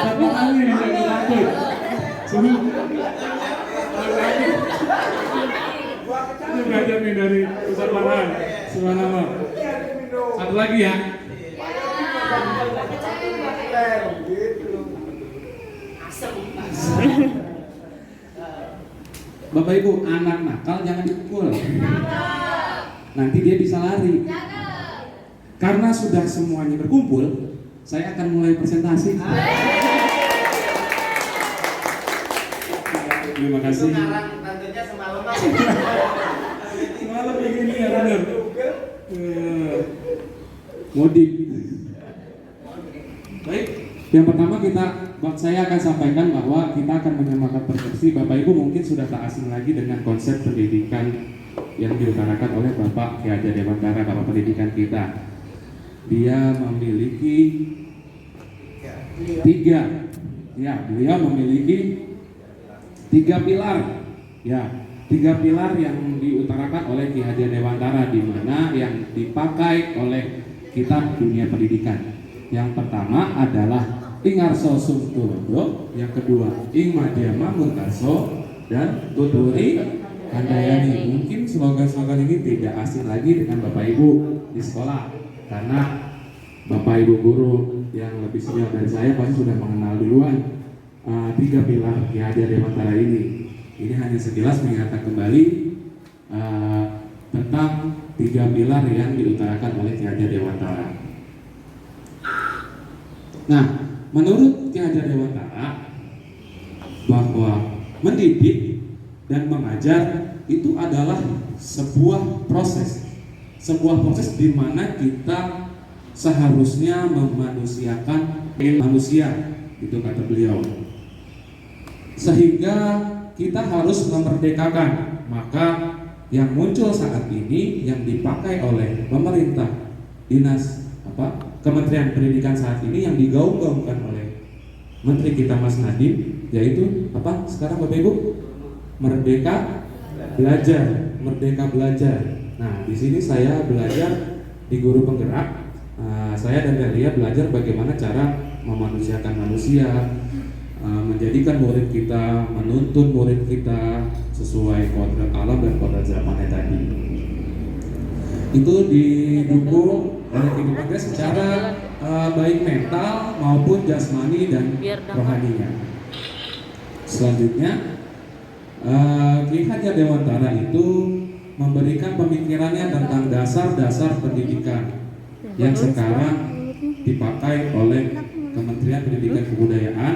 Tapi kali ini jadi lanjut. Suhu. Ini belajar nih dari Ustaz Farhan. Subhanallah. Satu lagi ya. Bapak Ibu, anak nakal jangan dipukul. Nanti dia bisa lari. Karena sudah semuanya berkumpul, saya akan mulai presentasi. Terima kasih. Tentunya semalaman. Semalam begini ya benar. Mudik. Baik, yang pertama saya akan sampaikan bahwa kita akan menyamakan persepsi. Bapak Ibu mungkin sudah tak asing lagi dengan konsep pendidikan yang diutarakan oleh Bapak Ki Hajar Dewantara, Bapak Pendidikan kita. Dia memiliki beliau memiliki tiga pilar, tiga pilar yang diutarakan oleh Ki Hajar Dewantara, di mana yang dipakai oleh kitab dunia pendidikan. Yang pertama adalah Ing Arso Sumtulodo, yang kedua Ing Madhyama Muntarso, dan Tuturi Handayani. Mungkin slogan-slogan ini tidak asing lagi dengan Bapak Ibu di sekolah, karena Bapak Ibu guru yang lebih senior dari saya pasti sudah mengenal duluan tiga pilar Ki Hajar Dewantara ini. Ini hanya sekilas mengingatkan kembali tentang tiga pilar yang diutarakan oleh Ki Hajar Dewantara. Nah, menurut Ki Hajar Dewantara, bahwa mendidik dan mengajar itu adalah sebuah proses di mana kita seharusnya memanusiakan manusia, itu kata beliau. Sehingga kita harus memerdekakan. Maka yang muncul saat ini yang dipakai oleh pemerintah Kementerian Pendidikan saat ini yang digaung-gaungkan oleh Menteri kita Mas Nadiem, yaitu apa sekarang Bapak Ibu? Merdeka belajar. Nah, di sini saya belajar di guru penggerak. Saya dan Delia belajar bagaimana cara memanusiakan manusia, menjadikan murid kita, menuntun murid kita sesuai kodrat alam dan kodrat zamannya tadi. Itu didukung oleh kehidupan kita secara baik mental maupun jasmani dan rohaninya. Selanjutnya, Ki Hajar Dewantara itu memberikan pemikirannya tentang dasar-dasar pendidikan yang sekarang dipakai oleh Kementerian Pendidikan Kebudayaan.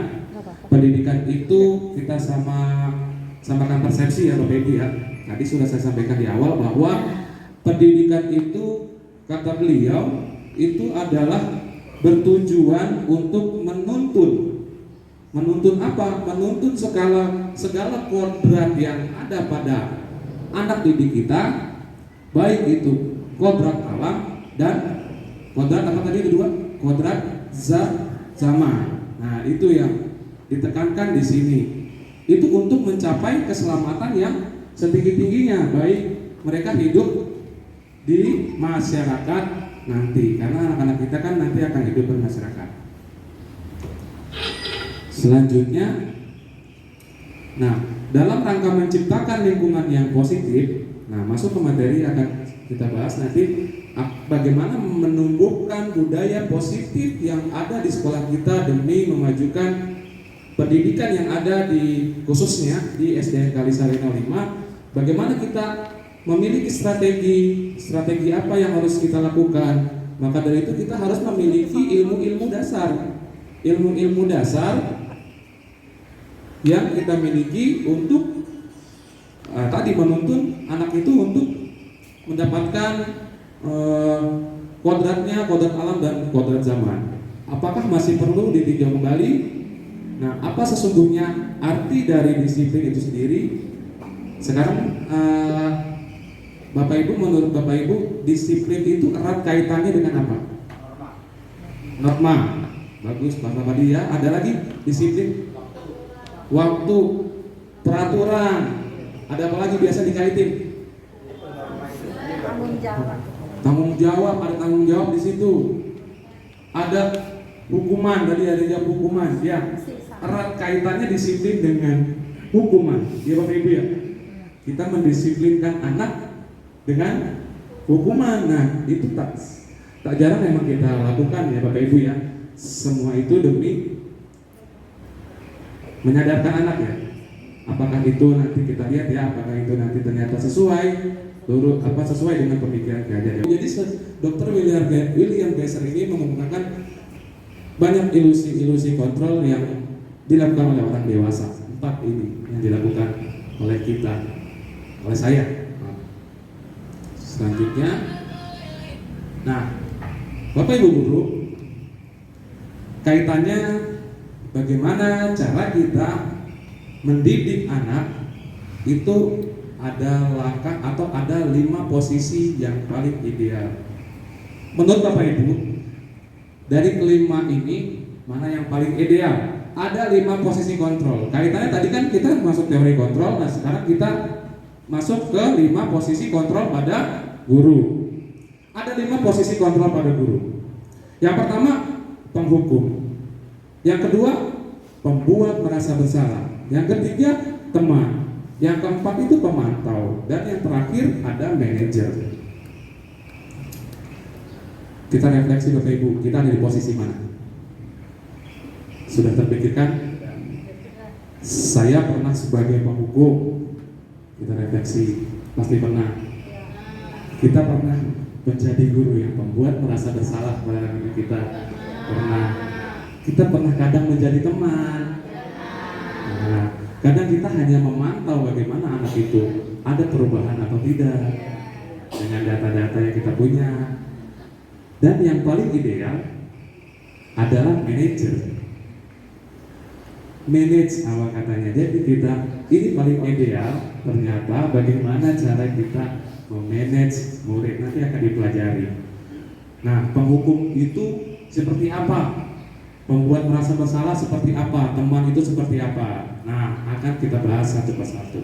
Pendidikan itu kita samakan persepsi ya Bapak Ibu ya. Tadi sudah saya sampaikan di awal bahwa pendidikan itu, kata beliau, itu adalah bertujuan untuk menuntun apa? Menuntun segala kodrat yang ada pada anak didik kita, baik itu kodrat alam dan kodrat apa tadi kedua? Kodrat zaman. Nah, itu yang ditekankan di sini. Itu untuk mencapai keselamatan yang setinggi-tingginya, baik mereka hidup di masyarakat nanti, karena anak-anak kita kan nanti akan hidup bermasyarakat. Selanjutnya, nah dalam rangka menciptakan lingkungan yang positif, nah masuk ke materi akan kita bahas nanti bagaimana menumbuhkan budaya positif yang ada di sekolah kita demi memajukan pendidikan yang ada di khususnya di SDN Kalisari 05. Bagaimana kita memiliki strategi apa yang harus kita lakukan. Maka dari itu kita harus memiliki ilmu-ilmu dasar yang kita miliki untuk tadi menuntun anak itu untuk mendapatkan kodratnya, kodrat alam dan kodrat zaman. Apakah masih perlu ditinjau kembali? Nah, apa sesungguhnya arti dari disiplin itu sendiri? Sekarang Bapak Ibu, menurut Bapak Ibu, disiplin itu erat kaitannya dengan apa? Norma. Bagus, Pak Babadi ya. Ada lagi disiplin, waktu, peraturan. Ada apa lagi biasa dikaitin? Tanggung jawab, ada tanggung jawab di situ. Ada hukuman, tadi ada jawab hukuman, ya. Erat kaitannya disiplin dengan hukuman, ya Bapak Ibu ya. Kita mendisiplinkan anak dengan hukuman. Nah, itu tak jarang memang kita lakukan ya Bapak Ibu ya. Semua itu demi menyadarkan anak ya. Apakah itu nanti kita lihat ya, apakah itu nanti ternyata sesuai sesuai dengan pemikiran Gajar. Jadi Dr. William Geiser ini menggunakan banyak ilusi kontrol yang dilakukan oleh orang dewasa. 4 ini yang dilakukan oleh kita, oleh saya. Selanjutnya, nah, Bapak Ibu Guru, kaitannya bagaimana cara kita mendidik anak itu ada langkah atau ada 5 posisi yang paling ideal. Menurut Bapak Ibu, dari kelima ini mana yang paling ideal? Ada 5 posisi kontrol. Kaitannya tadi kan kita masuk teori kontrol, nah sekarang kita masuk ke 5 posisi kontrol pada guru. Ada 5 posisi kontrol pada guru. Yang pertama, penghukum. Yang kedua, pembuat merasa bersalah. Yang ketiga, teman. Yang keempat itu pemantau. Dan yang terakhir ada manajer. Kita refleksi Bapak Ibu, kita ada di posisi mana? Sudah terpikirkan? Saya pernah sebagai penghukum. Kita refleksi, pasti pernah. Kita pernah menjadi guru yang pembuat merasa bersalah pada anak kita. Pernah. Kita pernah kadang menjadi teman. Nah, kadang kita hanya memantau bagaimana anak itu ada perubahan atau tidak dengan data-data yang kita punya. Dan yang paling ideal adalah manajer. Manage awal katanya. Jadi kita ini paling ideal ternyata bagaimana cara kita memanage murid, nanti akan dipelajari. Nah, penghukum itu seperti apa? Membuat merasa bersalah seperti apa? Teman itu seperti apa? Nah, akan kita bahas satu persatu.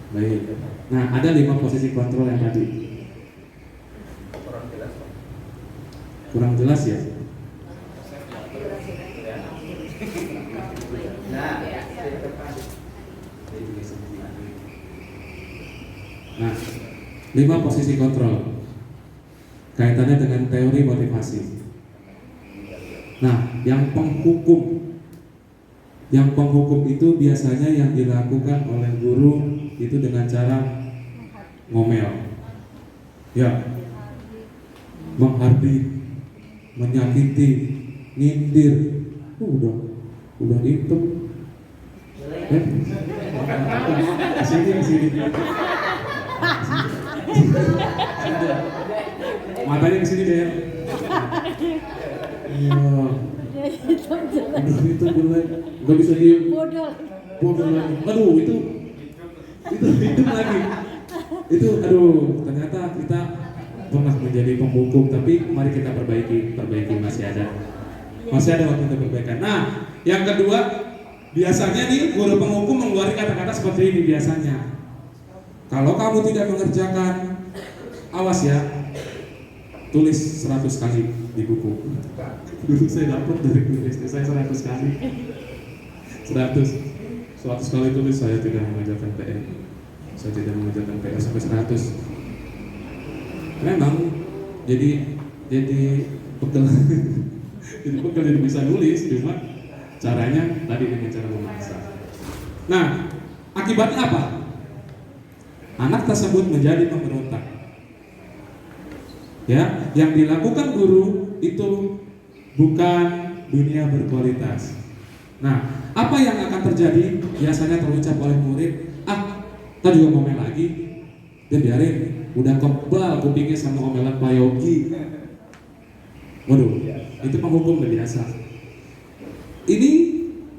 Baik. Nah, ada 5 posisi kontrol yang tadi. Kurang jelas ya? Nah, 5 posisi kontrol kaitannya dengan teori motivasi. Nah, yang penghukum itu biasanya yang dilakukan oleh guru itu dengan cara ngomel, ya, menghardik, menyakiti, nyindir. Udah itu. Sini. Matanya ke sini deh. Iya. Itu jelek. Gak bisa diem. Bodoh lagi. Aduh, itu lagi. Ternyata kita pernah menjadi penghukum, tapi mari kita perbaiki masih ada waktu untuk perbaikan. Nah, yang kedua, biasanya nih guru penghukum mengeluarkan kata-kata seperti ini biasanya. Kalau kamu tidak mengerjakan, awas ya, tulis 100 kali di buku. Dulu saya dapat dari guru SD saya 100 kali. 100 kali tulis saya tidak mengerjakan PR. Saya tidak mengerjakan PR sampai 100. Memang jadi pegel. Jadi bisa nulis, cuma caranya tadi dengan cara memaksa. Nah, akibatnya apa? Anak tersebut menjadi pemberontak. Ya, yang dilakukan guru itu bukan dunia berkualitas. Nah, apa yang akan terjadi? Biasanya terucap oleh murid, kita juga ngomel lagi, dia biarin, udah kebal kupingnya sama omelan Pak Yogi. Waduh, itu penghukum udah biasa. Ini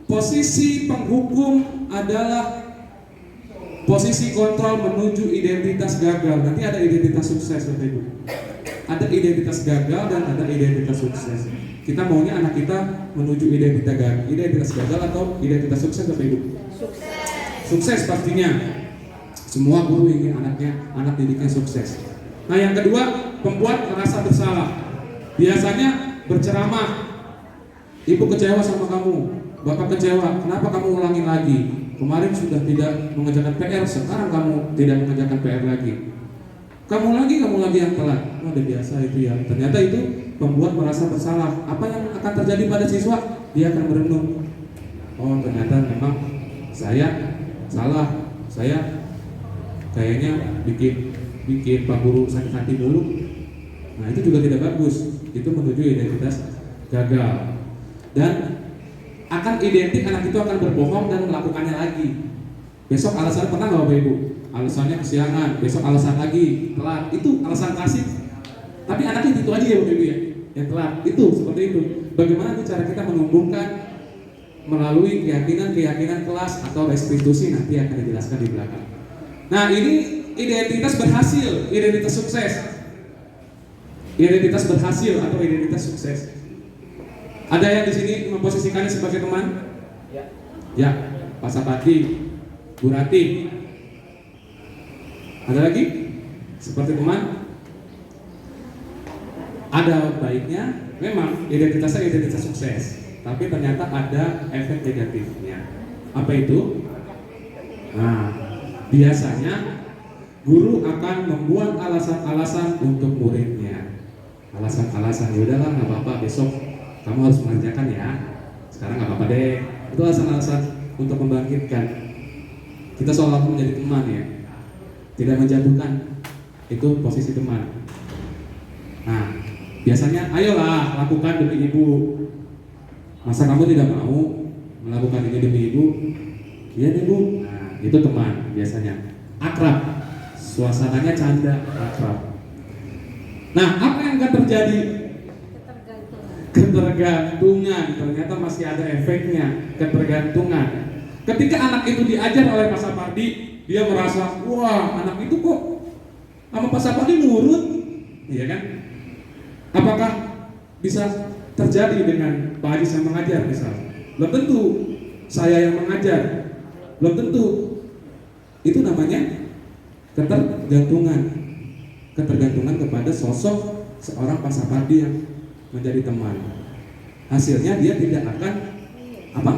posisi penghukum adalah posisi kontrol menuju identitas gagal. Nanti ada identitas sukses, Bapak Ibu. Ada identitas gagal dan ada identitas sukses. Kita maunya anak kita menuju identitas gagal atau identitas sukses, Bapak Ibu? Sukses pastinya. Semua guru ingin anak didiknya sukses. Nah, yang kedua, pembuat merasa bersalah. Biasanya berceramah, ibu kecewa sama kamu, Bapak kecewa, kenapa kamu ulangi lagi? Kemarin sudah tidak mengerjakan PR, sekarang kamu tidak mengerjakan PR lagi. Kamu lagi yang telat. Oh, udah biasa itu ya. Ternyata itu membuat merasa bersalah. Apa yang akan terjadi pada siswa? Dia akan merenung. Oh, ternyata memang saya salah. Saya kayaknya bikin Pak Guru sakit hati dulu. Nah, itu juga tidak bagus. Itu menuju identitas gagal. Dan akan identik anak itu akan berbohong dan melakukannya lagi. Besok alasan pernah nggak Bapak Ibu? Alasannya kesiangan, besok alasan lagi telat. Itu alasan klasik. Tapi anaknya itu aja ya Bapak Ibu ya, yang telat. Itu seperti itu. Bagaimana cara kita menumbuhkan melalui keyakinan kelas atau restitusi, nanti akan dijelaskan di belakang. Nah, ini identitas berhasil, identitas sukses. Identitas berhasil atau identitas sukses. Ada yang di sini memposisikannya sebagai teman? Ya, Pak Sapati, Bu Rati. Ada lagi? Seperti teman? Ada baiknya, memang identitasnya identitas sukses, tapi ternyata ada efek negatifnya. Apa itu? Nah, biasanya guru akan membuat alasan-alasan untuk muridnya. Alasan-alasan, ya udahlah nggak apa-apa, besok kamu harus mengerjakan ya. Sekarang nggak apa-apa deh. Itu alasan-alasan untuk membangkitkan. Kita seolah menjadi teman ya, tidak menjatuhkan. Itu posisi teman. Nah, biasanya ayolah lakukan demi ibu. Masa kamu tidak mau melakukan ini demi ibu? Iya deh bu. Nah, itu teman biasanya. Akrab, suasananya canda, akrab. Nah, apa yang akan terjadi? Ketergantungan. Ternyata masih ada efeknya, ketergantungan. Ketika anak itu diajar oleh Pak Sapardi, dia merasa, wah anak itu kok sama Pak Sapardi nurut, iya kan? Apakah bisa terjadi dengan Pak Ajis yang mengajar misalnya? Belum tentu. Saya yang mengajar, belum tentu. Itu namanya ketergantungan. Ketergantungan kepada sosok seorang Pak Sapardi yang menjadi teman. Hasilnya dia tidak akan apa?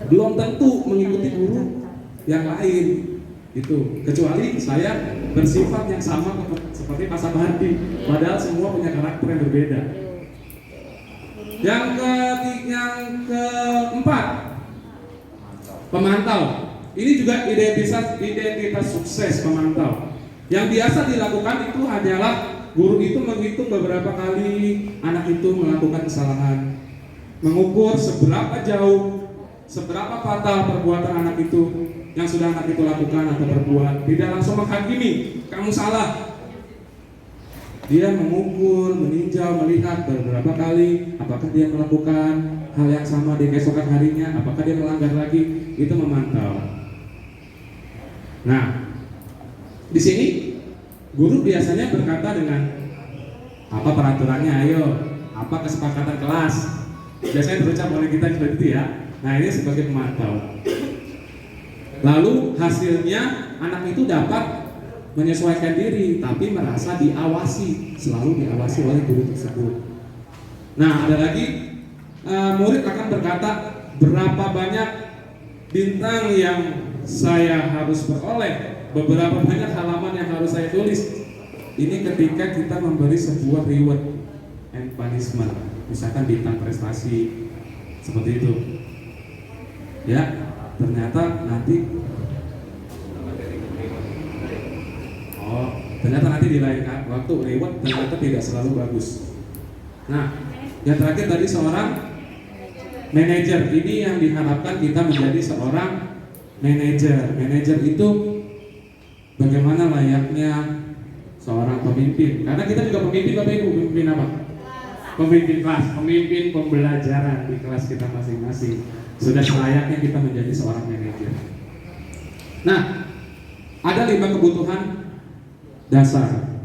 Belum tentu mengikuti guru yang lain itu, kecuali saya bersifat yang sama seperti Pak Sapardi, padahal semua punya karakter yang berbeda. Yang keempat, pemantau. Ini juga identitas sukses pemantau. Yang biasa dilakukan itu adalah guru itu menghitung beberapa kali anak itu melakukan kesalahan, mengukur seberapa jauh, seberapa fatal perbuatan anak itu yang sudah anak itu lakukan atau berbuat. Tidak langsung menghakimi, kamu salah. Dia mengukur, meninjau, melihat beberapa kali apakah dia melakukan hal yang sama di keesokan harinya, apakah dia melanggar lagi. Itu memantau. Nah, di sini guru biasanya berkata dengan apa peraturannya, ayo, apa kesepakatan kelas. Biasanya berucap oleh kita seperti itu ya. Nah, ini sebagai pemantau. Lalu hasilnya anak itu dapat menyesuaikan diri, tapi merasa diawasi, selalu diawasi oleh guru tersebut. Nah, ada lagi murid akan berkata, berapa banyak bintang yang saya harus peroleh, beberapa banyak halaman yang harus saya tulis. Ini ketika kita memberi sebuah reward and punishment, misalkan bintang prestasi seperti itu. Ya, ternyata nanti di lain waktu reward ternyata tidak selalu bagus. Nah, yang terakhir tadi seorang manajer. Ini yang diharapkan kita menjadi seorang manajer. Manajer itu bagaimana layaknya seorang pemimpin. Karena kita juga pemimpin, Bapak Ibu. Pemimpin apa? Pemimpin kelas, pemimpin pembelajaran di kelas kita masing-masing. Sudah selayaknya kita menjadi seorang manajer. Nah, ada 5 kebutuhan dasar.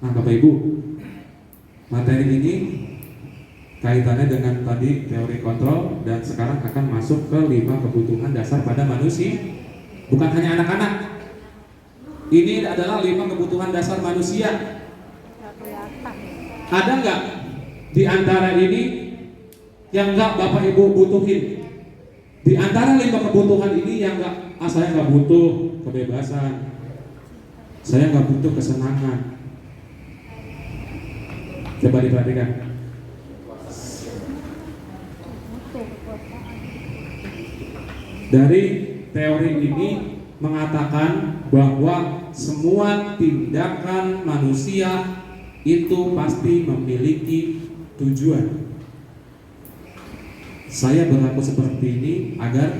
Nah, Bapak Ibu, materi ini kaitannya dengan tadi teori kontrol, dan sekarang akan masuk ke 5 kebutuhan dasar pada manusia. Bukan hanya anak-anak. Ini adalah 5 kebutuhan dasar manusia. Ada nggak di antara ini yang nggak Bapak Ibu butuhin? Di antara 5 kebutuhan ini yang nggak, saya nggak butuh kebebasan, saya nggak butuh kesenangan. Coba diperhatikan. Dari teori ini mengatakan bahwa semua tindakan manusia itu pasti memiliki tujuan. Saya berlaku seperti ini agar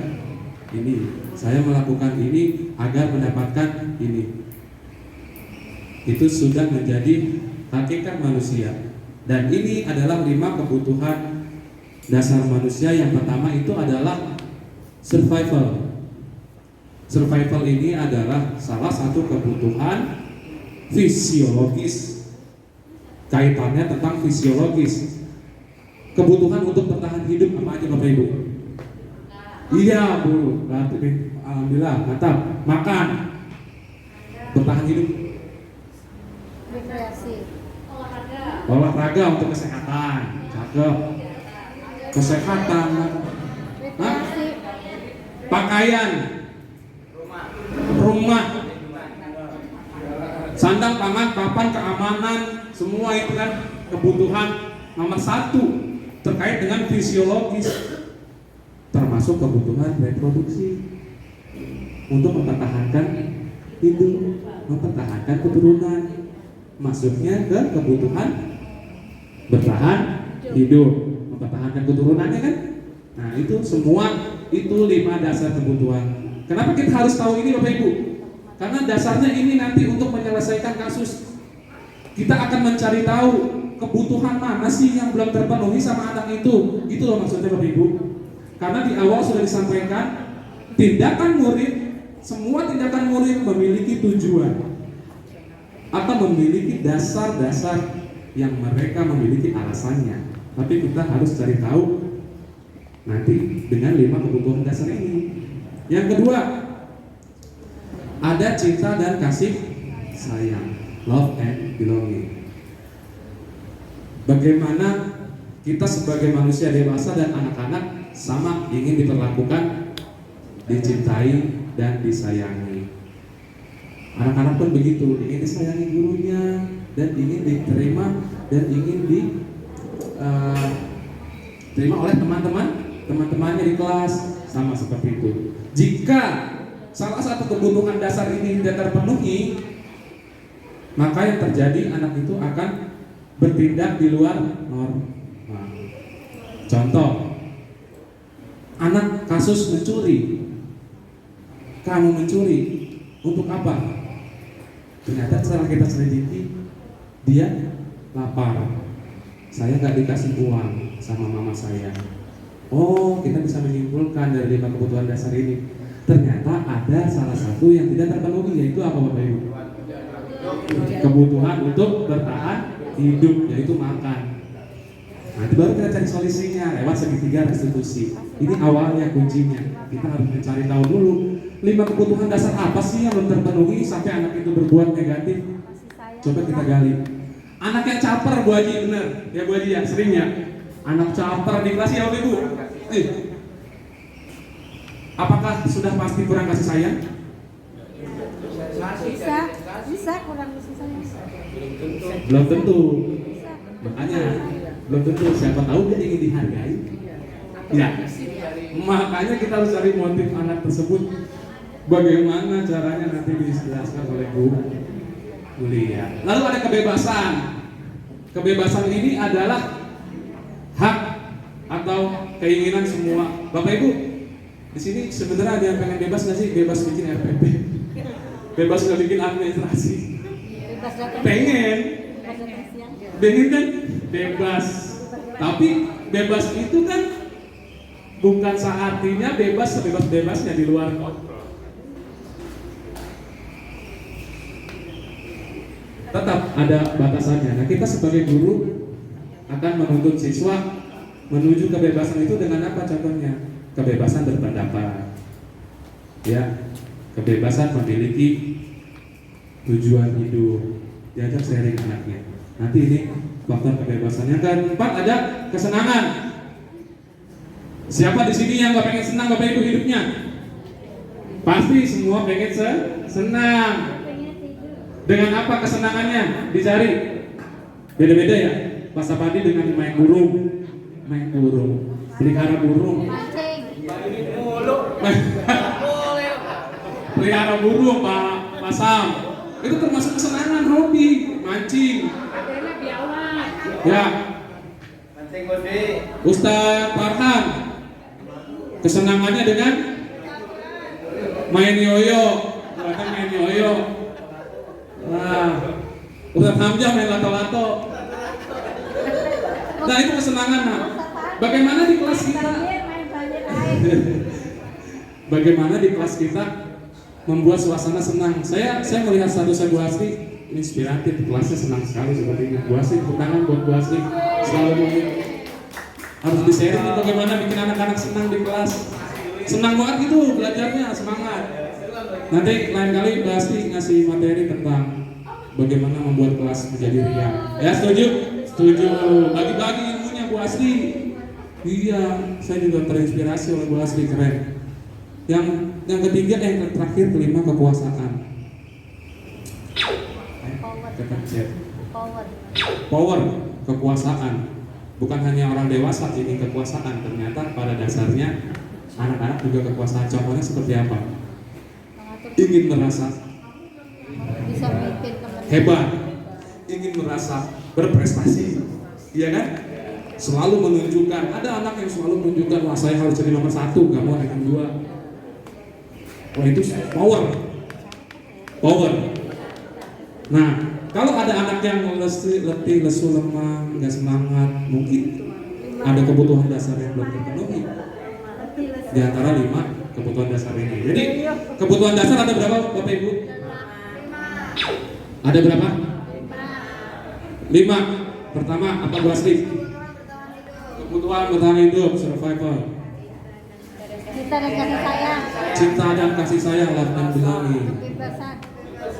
ini, saya melakukan ini agar mendapatkan ini. Itu sudah menjadi hakikat manusia. Dan ini adalah 5 kebutuhan dasar manusia. Yang pertama itu adalah survival. Survival ini adalah salah satu kebutuhan fisiologis. Kaitannya tentang fisiologis. Kebutuhan untuk bertahan hidup apa aja Bapak Ibu? Iya Bu, berarti alhamdulillah, mantap. Makan, bertahan hidup. Rekreasi. Olahraga untuk kesehatan, cakep. Kesehatan. Hah? Rekreasi. Pakaian, rumah, sandang, pangan, papan, keamanan, semua itu kan kebutuhan nomor 1 terkait dengan fisiologis, termasuk kebutuhan reproduksi untuk mempertahankan hidup, mempertahankan keturunan, masuknya ke kebutuhan bertahan hidup, mempertahankan keturunannya kan. Nah itu semua, itu 5 dasar kebutuhan. Kenapa kita harus tahu ini Bapak Ibu? Karena dasarnya ini nanti untuk menyelesaikan kasus. Kita akan mencari tahu kebutuhan mana sih yang belum terpenuhi sama anak itu. Itu loh maksudnya Bapak Ibu. Karena di awal sudah disampaikan, tindakan murid, semua tindakan murid memiliki tujuan atau memiliki dasar-dasar yang mereka memiliki alasannya. Tapi kita harus cari tahu nanti dengan 5 kebutuhan dasar ini. Yang kedua, ada cinta dan kasih sayang, love and belonging. Bagaimana kita sebagai manusia dewasa dan anak-anak sama ingin diperlakukan, dicintai dan disayangi. Anak-anak pun begitu, ingin disayangi gurunya dan ingin diterima dan ingin diterima oleh teman-temannya di kelas, sama seperti itu. Jika salah satu kebutuhan dasar ini tidak terpenuhi, maka yang terjadi anak itu akan bertindak di luar norma. Contoh, anak kasus mencuri. Kamu mencuri untuk apa? Ternyata setelah kita selidiki, dia lapar. Saya nggak dikasih uang sama mama saya. Oh, kita bisa menyimpulkan dari 5 kebutuhan dasar ini. Ternyata ada salah satu yang tidak terpenuhi, yaitu apa Bapak Ibu? Kebutuhan untuk bertahan hidup, yaitu makan. Nanti baru kita cari solusinya lewat segitiga restitusi. Ini awalnya kuncinya. Kita harus mencari tahu dulu 5 kebutuhan dasar apa sih yang belum terpenuhi sampai anak itu berbuat negatif. Coba kita gali. Anak yang caper Bu Haji, bener ya Bu Haji ya, sering ya. Anak caper di kelas ya Bapak Ibu. Apakah sudah pasti kurang kasih sayang? Bisa kurang kasih sayang. Belum tentu. Makanya belum tentu, siapa tahu dia ingin dihargai. Ya. Makanya kita harus cari motif anak tersebut. Bagaimana caranya nanti dijelaskan oleh Bu Mulia. Lalu ada kebebasan. Kebebasan ini adalah hak atau keinginan semua. Bapak Ibu, di sini sebenarnya ada yang pengen bebas nggak sih? Bebas bikin RPP, bebas nggak bikin administrasi. Pengen kan? Bebas. Tapi bebas itu kan bukan seartinya bebas sebebas-bebasnya di luar kontrol. Tetap ada batasannya. Nah, kita sebagai guru akan menuntut siswa menuju kebebasan itu dengan apa contohnya? Kebebasan berpendapat, ya, kebebasan memiliki tujuan hidup, diajak sharing anaknya. Nanti ini faktor kebebasannya. Kan 4 ada kesenangan. Siapa di sini yang nggak pengen senang Bapak Ibu hidupnya? Pasti semua pengen senang. Dengan apa kesenangannya dicari? Beda-beda ya. Pak Sapadi dengan main burung, pelihara burung, pelihara burung Pak Sam. Itu termasuk kesenangan, hobi, mancing. Ya. Ustaz Farhan, kesenangannya dengan main yoyo, bahkan main yoyo. Nah, Ustaz Hamzah main lato-lato. Nah itu kesenangan. Nah, bagaimana di kelas kita? Bagaimana di kelas kita membuat suasana senang? Saya melihat status Bu Asri inspiratif, kelasnya senang sekali seperti Bu Asri. Tepuk tangan buat Bu Asri. Selalu harus di-sharing nih bagaimana bikin anak-anak senang di kelas. Senang banget gitu belajarnya, semangat. Nanti lain kali Bu Asri ngasih materi tentang bagaimana membuat kelas menjadi riang. Ya setuju? Setuju. Bagi-bagi ilmunya Bu Asri. Iya, saya juga terinspirasi oleh Bu Asri, keren. Yang ketiga, yang terakhir, kelima, kekuasaan. Power, kekuasaan. Bukan hanya orang dewasa ini kekuasaan, ternyata pada dasarnya anak-anak juga kekuasaan. Contohnya seperti apa? Ingin merasa hebat, ingin merasa berprestasi, iya kan? Selalu menunjukkan. Ada anak yang selalu menunjukkan, wah saya harus jadi nomor 1, gak mau nomor 2. Wah itu power. Nah, kalau ada anak yang letih, lesu, lemah, nggak semangat, mungkin ada kebutuhan dasar yang belum terpenuhi. Di antara 5 kebutuhan dasar ini. Jadi kebutuhan dasar ada berapa Bapak Ibu? Ada berapa? 5. Pertama apa Bu Asri? Kebutuhan bertahan hidup, survival. Cinta dan kasih sayang, love and belonging.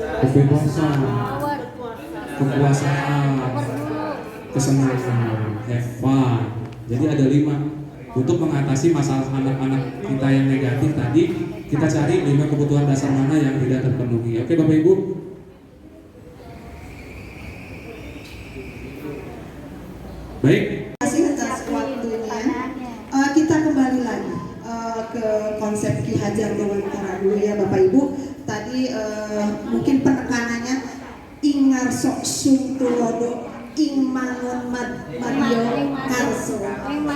Kebebasan, kekuasaan, kesenangan, have fun. Jadi ada 5. Untuk mengatasi masalah anak-anak kita yang negatif tadi, kita cari 5 kebutuhan dasar mana yang tidak terpenuhi. Oke Bapak Ibu? Baik. Terima kasih atas waktunya. Kita kembali lagi ke konsep Ki Hajar Dewantara dulu ya Bapak Ibu. Tadi mungkin penekanannya ingar sok sung tulodo ing mangun Mario Karso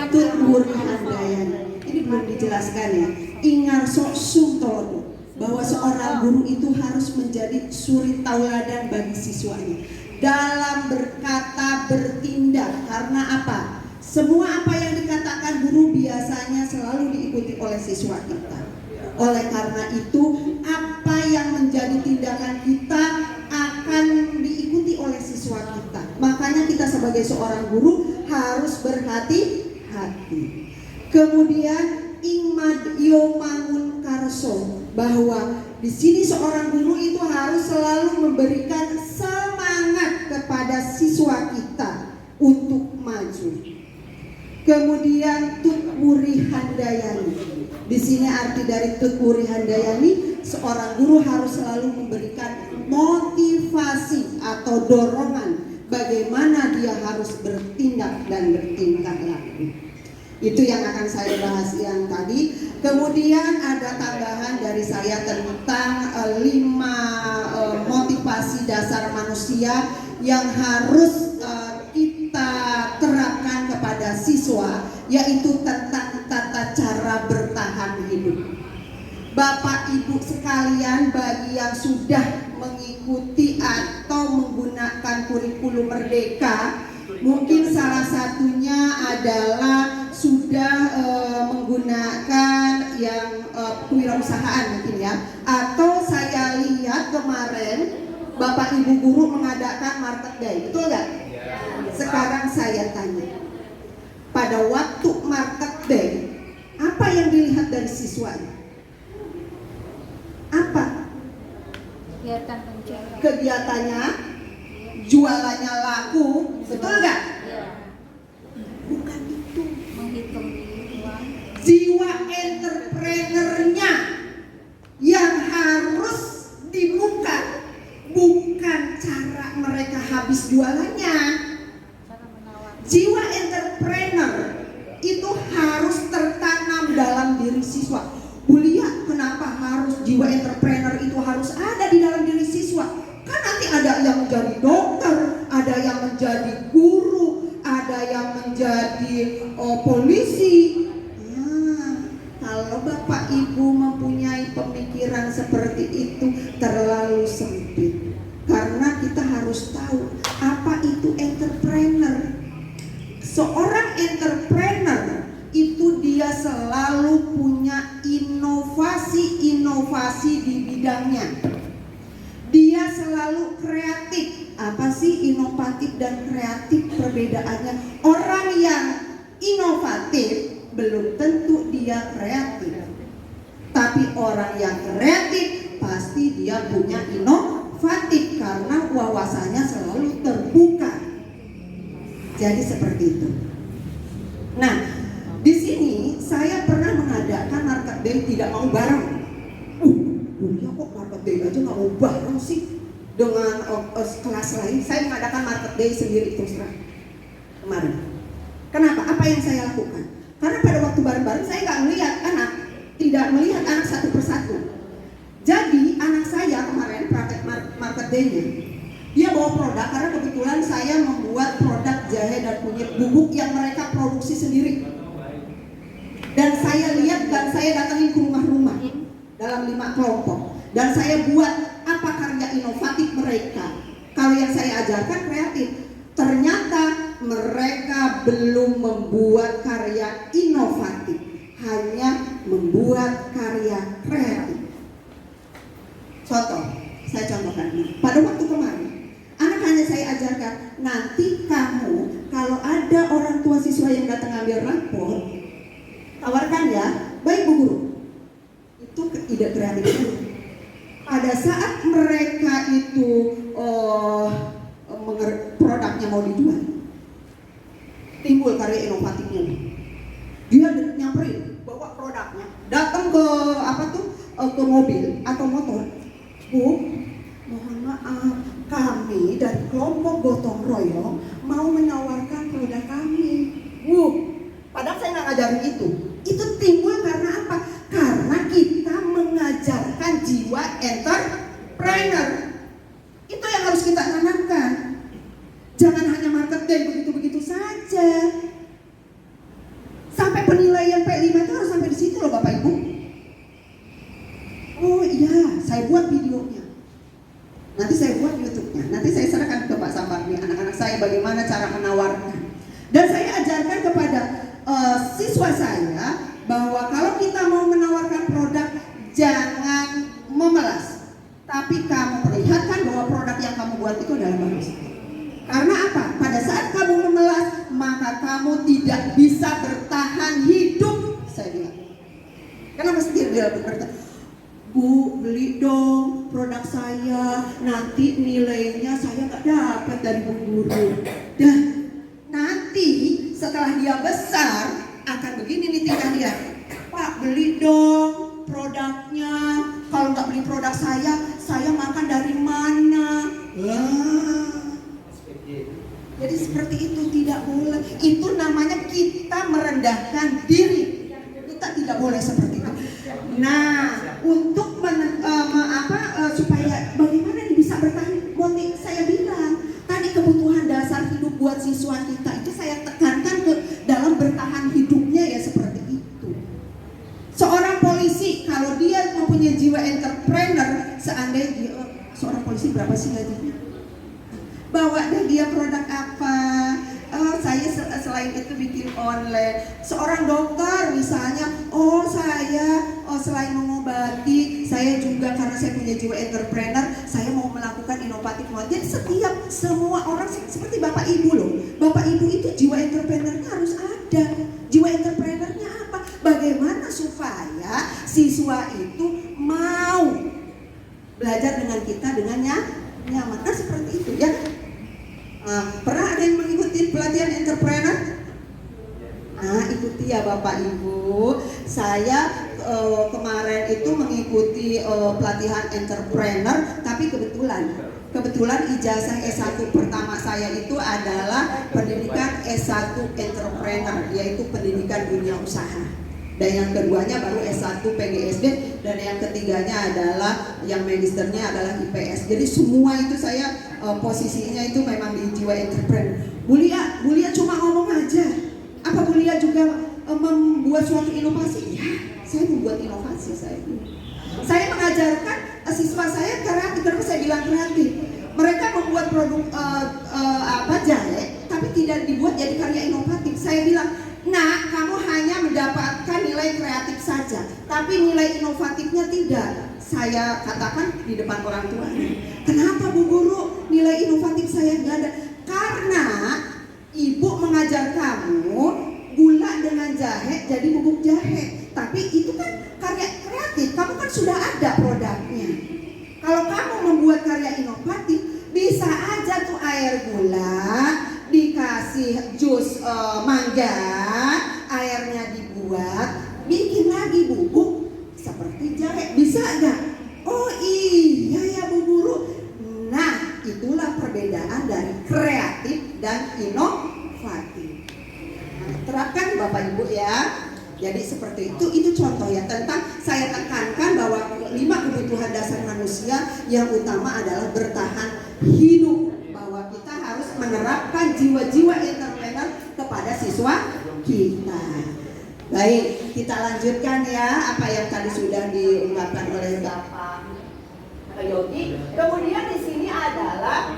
tut muri handayani. Ini belum dijelaskan ya. Ingar sok sung tulodo, bahwa seorang guru itu harus menjadi suri tauladan bagi siswanya dalam berkata, bertindak. Karena apa? Semua apa yang dikatakan guru biasanya selalu diikuti oleh siswa kita. Oleh karena itu, apa yang menjadi tindakan kita akan diikuti oleh siswa kita. Makanya kita sebagai seorang guru harus berhati-hati. Kemudian ingmad yo mangun karso, bahwa di sini seorang guru itu harus selalu memberikan semangat kepada siswa kita untuk maju. Kemudian tutmuri handayani. Di sini arti dari tutmuri handayani, seorang guru harus selalu memberikan motivasi atau dorongan bagaimana dia harus bertindak dan bertingkah laku. Itu yang akan saya bahas yang tadi. Kemudian ada tambahan dari saya tentang 5 motivasi dasar manusia yang harus kita terapkan kepada siswa, yaitu tentang tata cara bertahan hidup. Bapak Ibu sekalian, bagi yang sudah mengikuti atau menggunakan kurikulum Merdeka, mungkin salah satunya adalah sudah menggunakan yang kewirausahaan mungkin ya. Atau saya lihat kemarin Bapak Ibu guru mengadakan market day, betul nggak? Sekarang saya tanya, pada waktu market day, apa yang dilihat dari siswanya? Apa? Kegiatannya, jualannya laku, betul nggak? Bukan itu. habis jualannya. Jiwa entrepreneur itu harus tertanam dalam diri siswa. Bu Lia, kenapa harus jiwa entrepreneur itu harus ada di dalam diri siswa? Kan nanti ada yang menjadi dokter, ada yang menjadi guru, ada yang menjadi polisi. Kalau Bapak Ibu mempunyai pemikiran seperti itu terlalu sempit. Karena kita harus tahu apa itu entrepreneur. Seorang entrepreneur itu dia selalu punya inovasi-inovasi di bidangnya. Dia selalu kreatif. Apa sih inovatif dan kreatif perbedaannya? Orang yang inovatif belum tentu dia kreatif. Tapi orang yang kreatif pasti dia punya inovatif karena wawasannya selalu terbuka. Jadi seperti itu. Nah, di sini saya pernah mengadakan market day tidak mau bareng. Ya kok market day aja nggak mau bareng sih dengan kelas lain. Saya mengadakan market day sendiri terus terang kemarin. Kenapa? Apa yang saya lakukan? Karena pada waktu bareng-bareng saya nggak melihat anak, tidak melihat anak satu persatu. Jadi anak saya kemarin praktek market day-nya, dia bawa produk karena kebetulan saya membuat produk jahe dan kunyit bubuk yang mereka produksi sendiri. Dan saya lihat dan saya datangin ke rumah-rumah dalam 5 kelompok. Dan saya buat apa karya inovatif mereka. Kalau yang saya ajarkan kreatif. Ternyata mereka belum membuat karya inovatif, hanya membuat karya kreatif. Contoh, saya contohkan ini. Pada waktu kemarin, anak hanya saya ajarkan, nanti kamu kalau ada orang tua siswa yang datang ambil rapor, tawarkan ya, baik Bu Guru. Itu ide kreatif. Pada saat mereka itu produknya mau dijual, timbul karya inovatifnya. Dia nyamperin, bawa produknya, datang ke ke mobil atau motor. Bu, mohon maaf, kami dari kelompok gotong royong mau menawarkan produk kami. Bu, padahal saya nggak ngajarin itu. Itu timbul karena apa? Karena kita mengajarkan jiwa entrepreneur. Itu yang harus kita tanamkan. Jangan hanya market day begitu-begitu saja. Sampai penilaian P5 itu harus sampai di situ loh Bapak Ibu. Oh iya, saya buat videonya. Nanti saya buat YouTube-nya. Nanti saya serahkan ke Pak Sapardi, anak-anak saya bagaimana cara menawarkan. Dan saya ajarkan kepada siswa saya bahwa kalau kita mau menawarkan produk, jangan memelas. Tapi kamu perlihatkan bahwa produk yang kamu buat itu adalah bagus. Karena apa? Pada saat kamu memelas, maka kamu tidak bisa bertahan hidup. Saya bilang. Kenapa sendiri dia berkata, Bu, beli dong produk saya. Nanti nilainya saya nggak dapat dari Bu Guru. Dan nanti setelah dia besar akan begini nih tingkah dia. Pak, beli dong produknya. Kalau nggak beli produk saya makan dari mana? Jadi seperti itu tidak boleh. Itu namanya kita merendahkan diri. Kita tidak boleh seperti itu. Nah, untuk supaya bagaimana bisa bertahan, saya bilang tadi kebutuhan dasar hidup buat siswa kita itu saya tekankan ke dalam bertahan hidupnya ya seperti itu. Seorang polisi kalau dia mempunyai jiwa entrepreneur, seandainya seorang polisi berapa sih gajinya? Bawa deh dia produk apa? Saya selain itu bikin online. Seorang dokter misalnya, saya selain mengobati, saya juga karena saya punya jiwa entrepreneur, saya mau melakukan inovatif. Jadi semua orang seperti Bapak Ibu loh. Bapak Ibu itu jiwa entrepreneurnya harus ada. Jiwa entrepreneurnya apa? Bagaimana supaya siswa itu mau belajar dengan kita dengan nyaman. Kan seperti itu ya. Pernah ada yang mengikuti pelatihan entrepreneur? Ikuti ya Bapak Ibu. Saya kemarin itu mengikuti pelatihan entrepreneur, tapi kebetulan ijazah S1 pertama saya itu adalah pendidikan S1 entrepreneur, yaitu pendidikan dunia usaha. Dan yang keduanya baru S1 PGSD, dan yang ketiganya adalah yang magisternya adalah IPS. Jadi semua itu saya posisinya itu memang di jiwa entrepreneur. Bulia cuma ngomong aja. Apa Bulia juga membuat suatu inovasi? Ya, saya membuat inovasi saya. Saya mengajarkan siswa saya kreatif. Kenapa saya bilang kreatif? Mereka membuat produk jahe, tapi tidak dibuat jadi karya inovatif. Saya bilang, nah, kamu hanya mendapatkan nilai kreatif saja, tapi nilai inovatifnya tidak. Saya katakan di depan orang tua, kenapa Bu Guru nilai inovatif saya nggak ada? Karena Ibu mengajar kamu gula dengan jahe jadi bubuk jahe, tapi itu kan karya kreatif, kamu kan sudah ada produknya. Kalau kamu membuat karya inovatif, bisa aja tuh air gula dikasih jus mangga, airnya dibuat, bikin lagi bubuk seperti jahe, bisa nggak? Oh iya ya Bu Guru. Nah, itulah perbedaan dari kreatif dan inovatif. Nah, terapkan Bapak Ibu ya. Jadi seperti itu contoh ya, tentang saya tekankan bahwa 5 kebutuhan dasar manusia yang utama adalah bertahan hidup, bahwa kita harus menerapkan jiwa-jiwa entrepreneur kepada siswa kita. Baik, kita lanjutkan ya apa yang tadi sudah diungkapkan oleh Bapak Yogi. Kemudian di sini adalah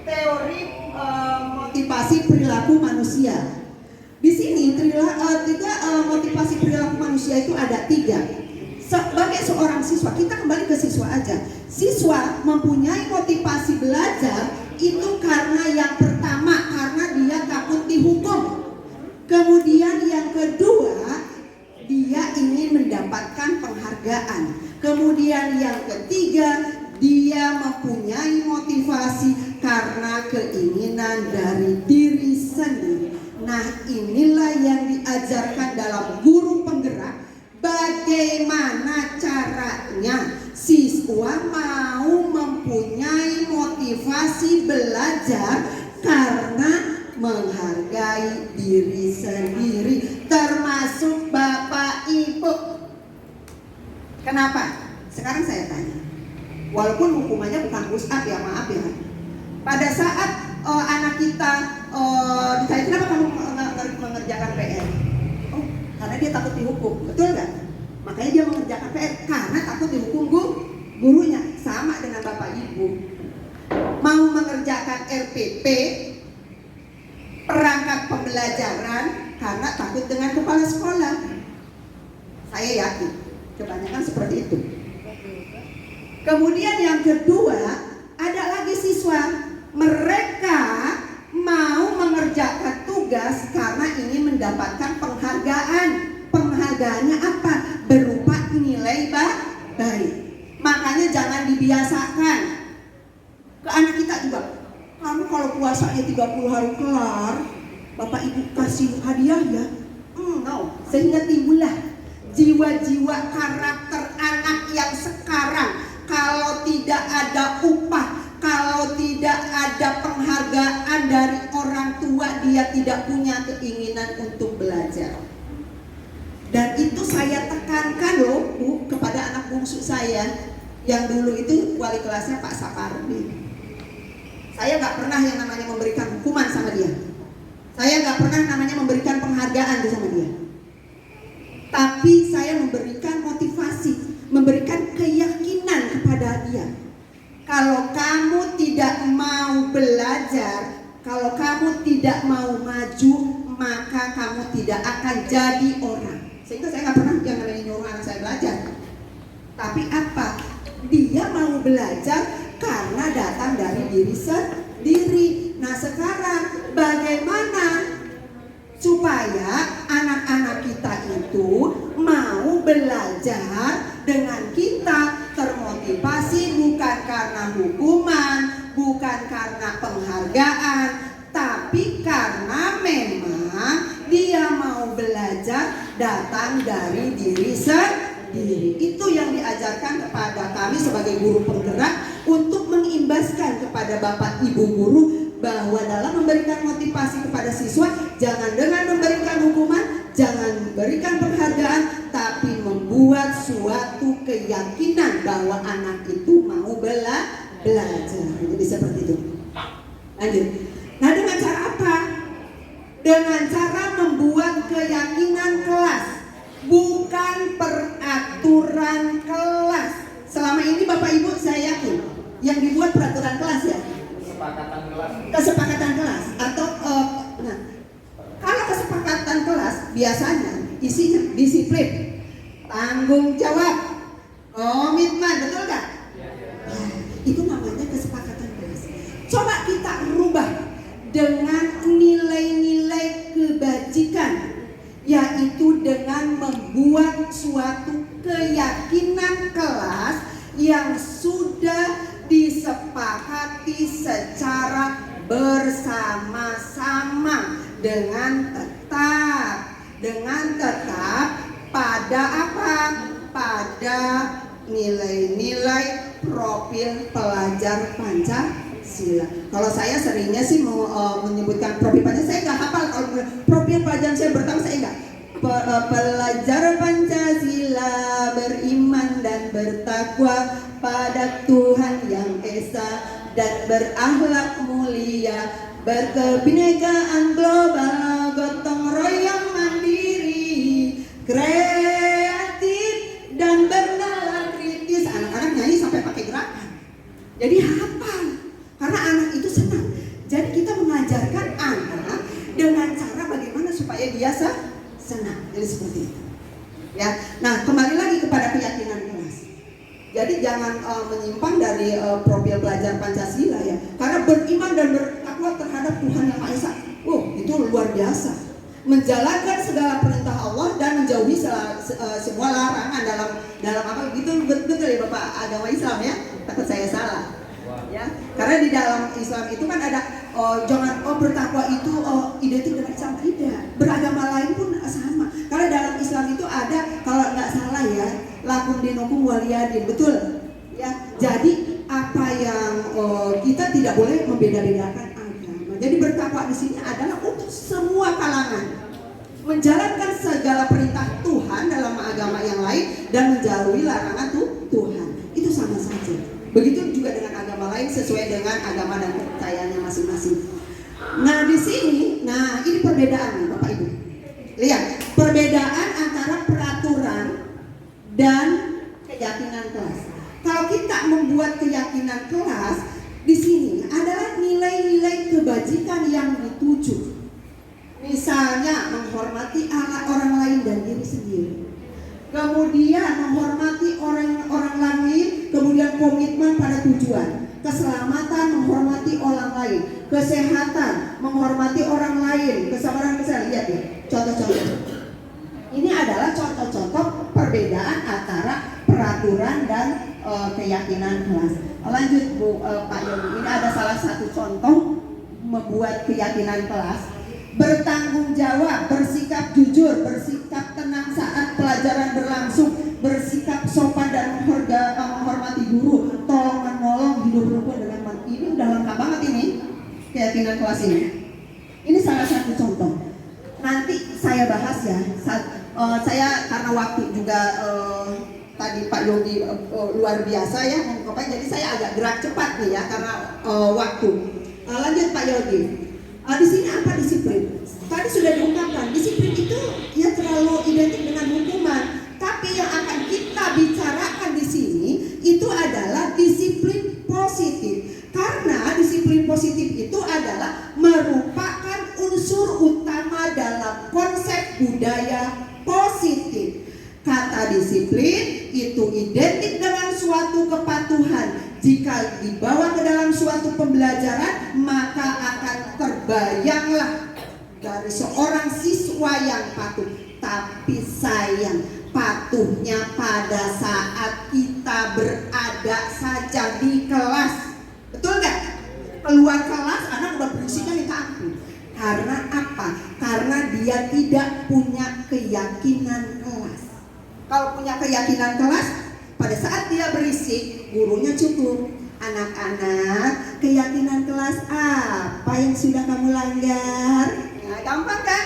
teori motivasi perilaku manusia. Di sini motivasi perilaku manusia itu ada 3. Sebagai seorang siswa, kita kembali ke siswa aja. Siswa mempunyai motivasi belajar itu karena yang pertama, karena dia takut dihukum. Kemudian yang kedua, dia ingin mendapatkan penghargaan. Kemudian yang ketiga, dia mempunyai motivasi karena keinginan dari diri sendiri. Nah, inilah yang diajarkan dalam guru penggerak. Bagaimana caranya siswa mau mempunyai motivasi belajar karena menghargai diri sendiri, termasuk Bapak Ibu. Kenapa? Sekarang saya tanya. Walaupun hukumannya bukan push up ya, maaf ya. Pada saat anak kita ditanya, kenapa kamu mengerjakan PR? Oh, karena dia takut dihukum, betul nggak? Makanya dia mengerjakan PR karena takut dihukum gurunya. Sama dengan Bapak Ibu, mau mengerjakan RPP, perangkat pembelajaran, karena takut dengan kepala sekolah. Saya yakin kebanyakan seperti itu. Kemudian yang kedua, ada lagi siswa, mereka mau mengerjakan tugas karena ingin mendapatkan penghargaan. Penghargaannya apa? Berupa nilai baik. Makanya jangan dibiasakan. Ke anak kita juga, kamu kalau puasanya 30 hari kelar, Bapak Ibu kasih hadiah ya? No. Sehingga timbullah jiwa-jiwa karakter anak yang sekarang, kalau tidak ada upah, kalau tidak ada penghargaan dari orang tua, dia tidak punya keinginan untuk belajar. Dan itu saya tekankan loh Bu, kepada anak bungsu saya yang dulu itu wali kelasnya Pak Sapardi. Saya gak pernah yang namanya memberikan hukuman sama dia. Saya gak pernah namanya memberikan penghargaan sama dia. Tapi saya memberikan motivasi, memberikan keyakinan kepada dia. Kalau kamu tidak mau belajar, kalau kamu tidak mau maju, maka kamu tidak akan jadi orang. Sehingga saya nggak pernah yang namanya nyuruh anak saya belajar. Tapi apa? Dia mau belajar karena datang dari diri sendiri. Nah sekarang bagaimana supaya anak-anak kita itu mau belajar dengan kita termotivasi, bukan karena hukuman, bukan karena penghargaan, tapi karena memang dia mau belajar datang dari diri sendiri. diri. Itu yang diajarkan kepada kami sebagai guru penggerak untuk mengimbaskan kepada Bapak Ibu guru bahwa dalam memberikan motivasi kepada siswa, jangan dengan memberikan hukuman, jangan memberikan penghargaan, tapi membuat suatu keyakinan bahwa anak itu mau belajar. Jadi seperti itu. Lanjut. Nah, dengan cara apa? Dengan cara membuat keyakinan kelas, bukan peraturan kelas. Selama ini Bapak Ibu saya yakin yang dibuat peraturan kelas ya. Kesepakatan kelas atau nah, kalau kesepakatan kelas biasanya isinya disiplin, tanggung jawab, komitmen, betul nggak? Nah, itu namanya kesepakatan kelas. Coba kita rubah dengan nilai-nilai kebajikan, yaitu dengan membuat suatu keyakinan kelas yang sudah disepakati secara bersama-sama dengan tetap pada apa? Pada nilai-nilai profil pelajar Pancasila. Kalau saya seringnya sih menyebutkan profil Pancasila, saya nggak hafal kalau profil pelajaran saya bertahun saya nggak. Pelajar Pancasila beriman dan bertakwa pada Tuhan Yang Esa dan berakhlak mulia, berkebinekaan global, gotong royong mandiri, kreatif dan bernalar kritis. Anak-anak nyanyi sampai pakai gerakan. Jadi hafal karena anak itu senang. Jadi kita mengajarkan anak dengan cara bagaimana supaya dia senang. Jadi seperti itu. Ya. Nah, kembali lagi kepada keyakinan kelas. Jadi jangan menyimpang dari profil pelajar Pancasila ya. Karena beriman dan bertakwa terhadap Tuhan Yang Maha Esa. Itu luar biasa. Menjalankan segala perintah Allah dan menjauhi semua larangan dalam apa betul ya Bapak agama Islam ya. Takut saya salah. Ya. Karena di dalam Islam itu kan ada jangan bertakwa itu identik dengan Islam, tidak. Beragama lain pun sama. Karena dalam Islam itu ada, kalau nggak salah ya, lakum dinukum waliyadin, betul? Ya. Jadi apa yang kita tidak boleh membeda-bedakan agama. Jadi bertakwa di sini adalah untuk semua kalangan, menjalankan segala perintah Tuhan dalam agama yang lain dan menjauhi larangan Tuhan. Itu sama saja. Begitu juga dengan agama lain sesuai dengan agama dan kepercayaannya masing-masing. Nah di sini, ini perbedaannya Bapak Ibu. Lihat perbedaan antara peraturan dan keyakinan kelas. Kalau kita membuat keyakinan kelas, di sini adalah nilai-nilai kebajikan yang dituju. Misalnya menghormati orang lain dan diri sendiri. Kemudian menghormati orang lain, kemudian komitmen pada tujuan, keselamatan, menghormati orang lain, kesehatan, menghormati orang lain, kesabaran. Lihat ya, contoh-contoh. Ini adalah contoh-contoh perbedaan antara peraturan dan keyakinan kelas. Lanjut Pak Yogi, ini ada salah satu contoh membuat keyakinan kelas. Bertanggung jawab, bersikap jujur, bersikap tenang saat pelajaran berlangsung, bersikap sopan dan menghormati guru, tolong menolong, hidup rukun dengan ini udah lengkap banget ini keyakinan kelas ini. Ini salah satu contoh. Nanti saya bahas ya. Saya karena waktu juga tadi Pak Yogi luar biasa ya mengungkapkan, jadi saya agak gerak cepat nih ya karena waktu. Lanjut Pak Yogi. Di sini apa disiplin? Tadi sudah diungkapkan, disiplin itu ya terlalu identik dengan hukuman. Tapi yang akan kita bicarakan di sini itu adalah disiplin positif. Karena disiplin positif itu adalah merupakan unsur utama dalam konsep budaya positif. Kata disiplin itu identik dengan suatu kepatuhan. Jika dibawa ke dalam suatu pembelajaran, maka akan terbayanglah dari seorang siswa yang patuh. Tapi sayang, patuhnya pada saat kita berada saja di kelas. Betul nggak? Keluar kelas, anak udah berusiknya minta ampun. Karena apa? Karena dia tidak punya keyakinan kelas. Kalau punya keyakinan kelas, pada saat dia berisik, gurunya cukup. Anak-anak, keyakinan kelas apa yang sudah kamu langgar? Nah, gampang kan?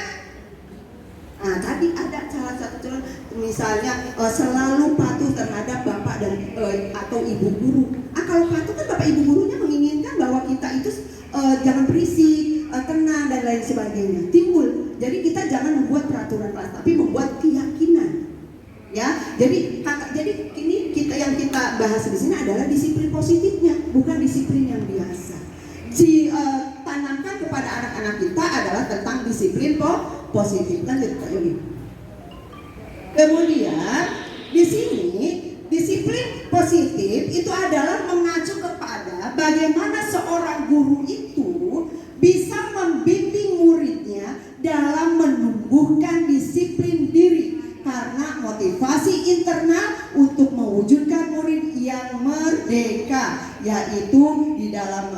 Nah, tadi ada salah satu contoh, misalnya selalu patuh terhadap bapak dan atau ibu guru. Kalau patuh kan bapak ibu gurunya menginginkan bahwa kita itu jangan berisik, tenang dan lain sebagainya. Timbul. Jadi kita jangan membuat peraturan kelas, tapi membuat keyakinan. Ya, jadi ini yang kita bahas di sini adalah disiplin positifnya, bukan disiplin yang biasa. Tanamkan kepada anak-anak kita adalah tentang disiplin positif. Lanjut Pak Yogi. Kemudian di sini disiplin positif itu adalah mengacu kepada bagaimana seorang guru itu bisa membimbing muridnya dalam menumbuhkan disiplin diri. Karena motivasi internal untuk mewujudkan murid yang merdeka, yaitu di dalam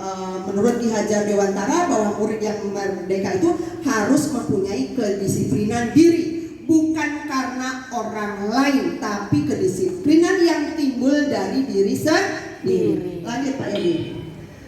menurut Ki Hajar Dewantara bahwa murid yang merdeka itu harus mempunyai kedisiplinan diri, bukan karena orang lain, tapi kedisiplinan yang timbul dari diri sendiri. Lanjut Pak Yadi.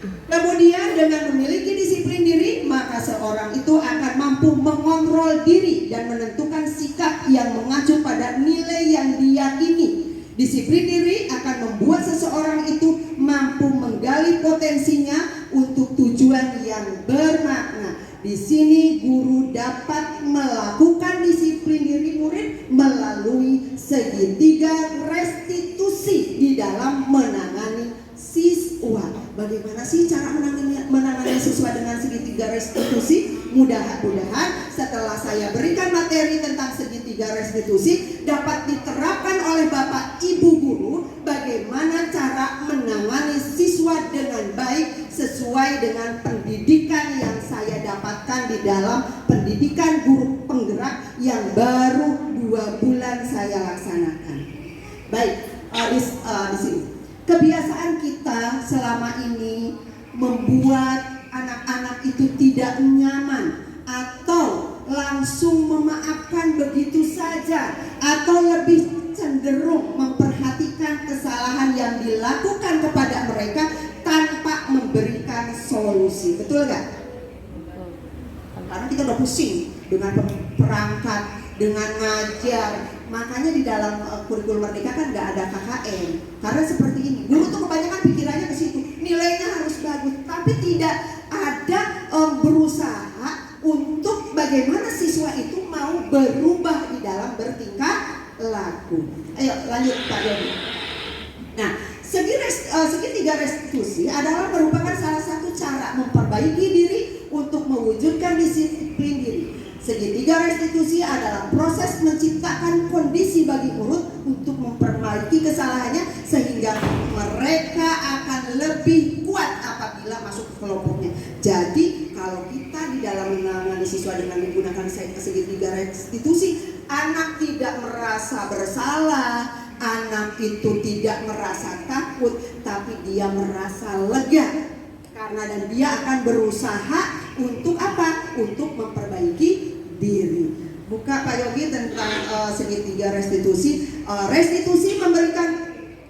Kemudian dengan memiliki disiplin diri, maka seorang itu akan mampu mengontrol diri dan menentukan sikap yang mengacu pada nilai yang diyakini. Disiplin diri akan membuat seseorang itu mampu menggali potensinya untuk tujuan yang bermakna. Di sini guru dapat melakukan disiplin diri murid melalui segitiga restitusi di dalam menangani siswa. Bagaimana sih cara menangani siswa dengan segitiga restitusi? Mudah-mudahan setelah saya berikan materi tentang segitiga restitusi dapat diterapkan oleh Bapak Ibu guru bagaimana cara menangani siswa dengan baik sesuai dengan pendidikan yang saya dapatkan di dalam pendidikan guru penggerak yang baru 2 bulan saya laksanakan. Baik, di sini. Kebiasaan kita selama ini membuat anak-anak itu tidak nyaman atau langsung memaafkan begitu saja atau lebih cenderung memperhatikan kesalahan yang dilakukan kepada mereka tanpa memberikan solusi. Betul nggak? Karena kita udah pusing dengan perangkat, dengan ngajar. Makanya di dalam kurikulum Merdeka kan nggak ada KKN. Karena seperti ini, guru tuh kebanyakan pikirannya ke situ, nilainya harus bagus, tapi tidak ada berusaha untuk bagaimana siswa itu mau berubah di dalam bertingkah laku. Ayo lanjut Pak Yodi. Nah, segitiga restitusi adalah merupakan salah satu cara memperbaiki diri untuk mewujudkan disiplin diri. Segitiga restitusi adalah proses menciptakan kondisi bagi murid untuk memperbaiki kesalahannya sehingga mereka akan lebih kuat apabila masuk ke kelompoknya. Jadi kalau kita di dalam menangani siswa dengan menggunakan segitiga restitusi, anak tidak merasa bersalah, anak itu tidak merasa takut, tapi dia merasa lega. Karena dan dia akan berusaha untuk apa? Untuk memperbaiki diri. Buka Pak Yogi tentang segitiga restitusi. Restitusi memberikan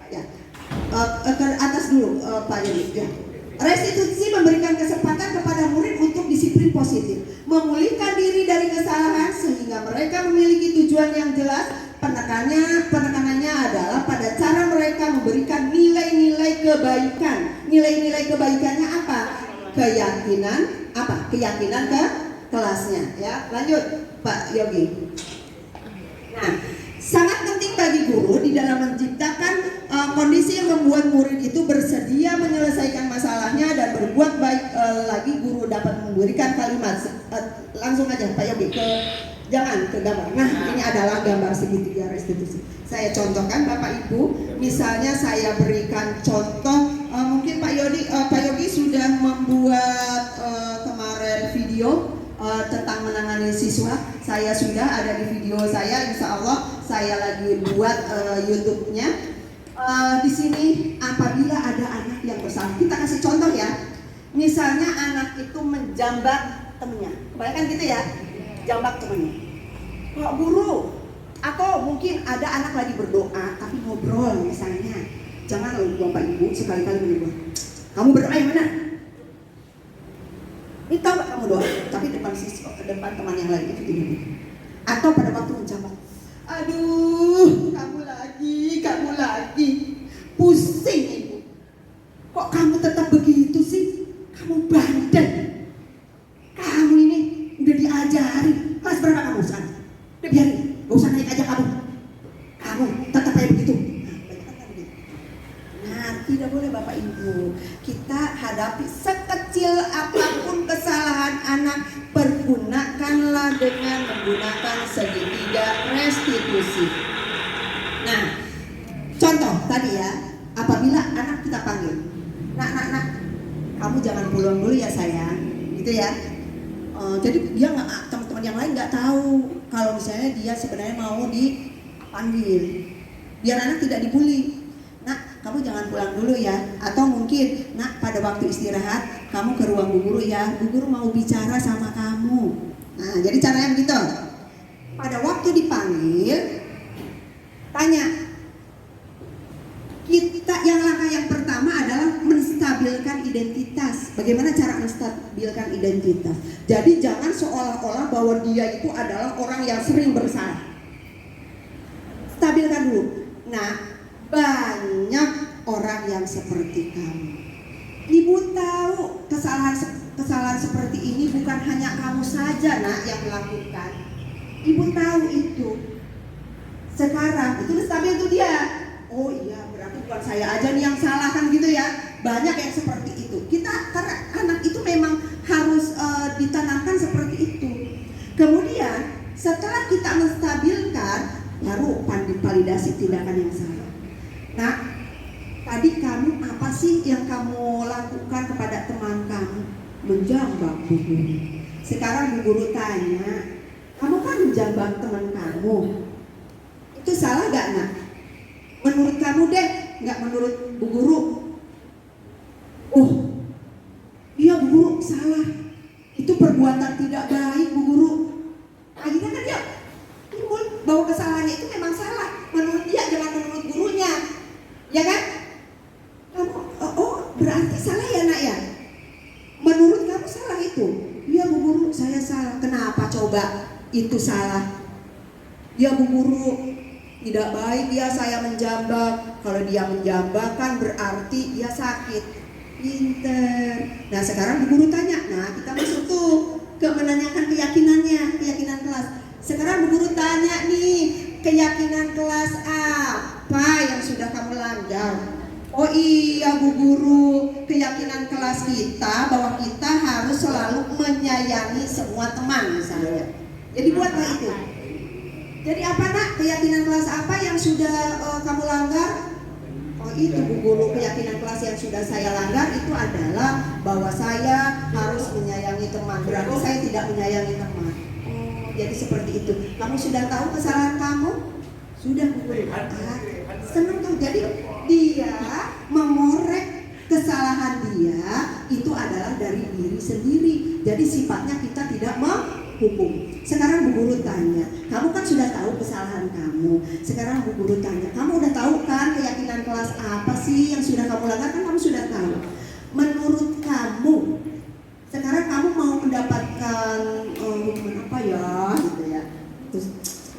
ke atas dulu Pak Yogi. Ya. Restitusi memberikan kesempatan kepada murid untuk disiplin positif, memulihkan diri dari kesalahan sehingga mereka memiliki tujuan yang jelas. Penekanannya adalah pada cara mereka memberikan nilai-nilai kebaikan. Nilai-nilai kebaikannya apa? Keyakinan apa? Keyakinan ke kelasnya. Ya, lanjut Pak Yogi. Nah, sangat penting bagi guru di dalam menciptakan kondisi yang membuat murid itu bersedia menyelesaikan masalahnya dan berbuat baik lagi. Guru dapat memberikan kalimat langsung aja Pak Yogi jangan ke gambar. Nah, ini adalah gambar segitiga restitusi. Saya contohkan Bapak Ibu, misalnya saya berikan contoh, mungkin Pak Yogi sudah membuat kemarin video tentang menangani siswa. Saya sudah ada di video saya, insya Allah saya lagi buat YouTube-nya. Di sini apabila ada anak yang bersalah, kita kasih contoh ya. Misalnya anak itu menjambak temennya, kebanyakan gitu ya, jambak temennya. Pak guru, Atau mungkin ada anak lagi berdoa tapi ngobrol misalnya. Jangan loh Bapak Ibu sekali-kali menegur. Kamu berdoa yang mana? Ini tahu gak kamu doa? Tapi depan siswa, ke depan teman yang lain itu tidak. Atau pada waktu menjawab, aduh kamu lagi. Pusing Ibu. Kok kamu tetap begitu sih? Kamu bandel. Kamu ini udah diajari. Kelas berapa kamu sekarang? Udah biarin. Gak usah naik aja kamu. Kamu tetap kayak begitu. Nah, tidak boleh Bapak Ibu. Kita hadapi sekecil apapun kesalahan anak, pergunakanlah dengan menggunakan segitiga restitusi. Nah, contoh tadi ya, apabila anak kita panggil, nak, kamu jangan pulang dulu ya sayang, gitu ya. Jadi dia nggak, teman-teman yang lain nggak tahu kalau misalnya dia sebenarnya mau dipanggil, biar anak tidak dibully. Nak, kamu jangan pulang dulu ya. Atau mungkin, nak, pada waktu istirahat kamu ke ruang Bu Guru ya, Bu Guru mau bicara sama kamu. Nah, jadi caranya begitu. Pada waktu dipanggil, tanya. Langkah yang pertama adalah menstabilkan identitas. Bagaimana cara menstabilkan identitas? Jadi jangan seolah-olah bahwa dia itu adalah orang yang sering bersalah. Stabilkan dulu. Nah, banyak orang yang seperti kamu. Ibu tahu kesalahan seperti ini bukan hanya kamu saja nak yang melakukan. Ibu tahu itu. Sekarang itu stabil itu dia. Oh iya, berarti bukan saya aja nih yang salah kan gitu ya. Banyak yang seperti itu. Karena anak itu memang harus ditanamkan seperti itu. Kemudian setelah kita menstabilkan, baru validasi tindakan yang salah. Nah, tadi kamu apa sih yang kamu lakukan kepada teman kamu? Menjambak Bu Guru. Sekarang Bu Guru tanya, kamu kan menjambak teman kamu. Itu salah gak nak? Menurut kamu deh, nggak menurut Bu Guru. Oh, iya Bu Guru salah. Itu perbuatan tidak baik Bu Guru. Akhirnya kan dia timbul bahwa kesalahannya itu memang salah. Menurut dia, jangan menurut gurunya. Ya kan? Kamu, oh berarti salah ya nak ya? Menurut kamu salah itu? Iya Bu Guru, saya salah. Kenapa coba itu salah? Ya Bu Guru, tidak baik dia saya menjambak. Kalau dia menjambak kan berarti dia sakit. Pinter. Nah sekarang Bu Guru tanya. Nah kita masuk tuh ke menanyakan keyakinannya, keyakinan kelas. Sekarang Bu Guru tanya nih, keyakinan kelas apa yang sudah kamu langgar? Oh iya Bu Guru, keyakinan kelas kita bahwa kita harus selalu menyayangi semua teman misalnya. Jadi buatlah itu. Jadi apa nak, keyakinan kelas apa yang sudah kamu langgar? Oh itu Bu Guru, keyakinan kelas yang sudah saya langgar itu adalah bahwa saya harus menyayangi teman. Berarti saya tidak menyayangi teman. Oh jadi seperti itu. Kamu sudah tahu kesalahan kamu? Sudah Bu Guru. Senang tuh. Jadi dia mengorek kesalahan dia itu adalah dari diri sendiri. Jadi sifatnya kita tidak menghukum. Sekarang Bu Guru tanya, kamu kan sudah tahu kesalahan kamu. Sekarang Bu Guru tanya, kamu udah tahu kan keyakinan kelas apa sih yang sudah kamu langgar? Kan kamu sudah tahu. Menurut kamu, sekarang kamu mau mendapatkan hukuman apa ya? Gitu ya. Terus,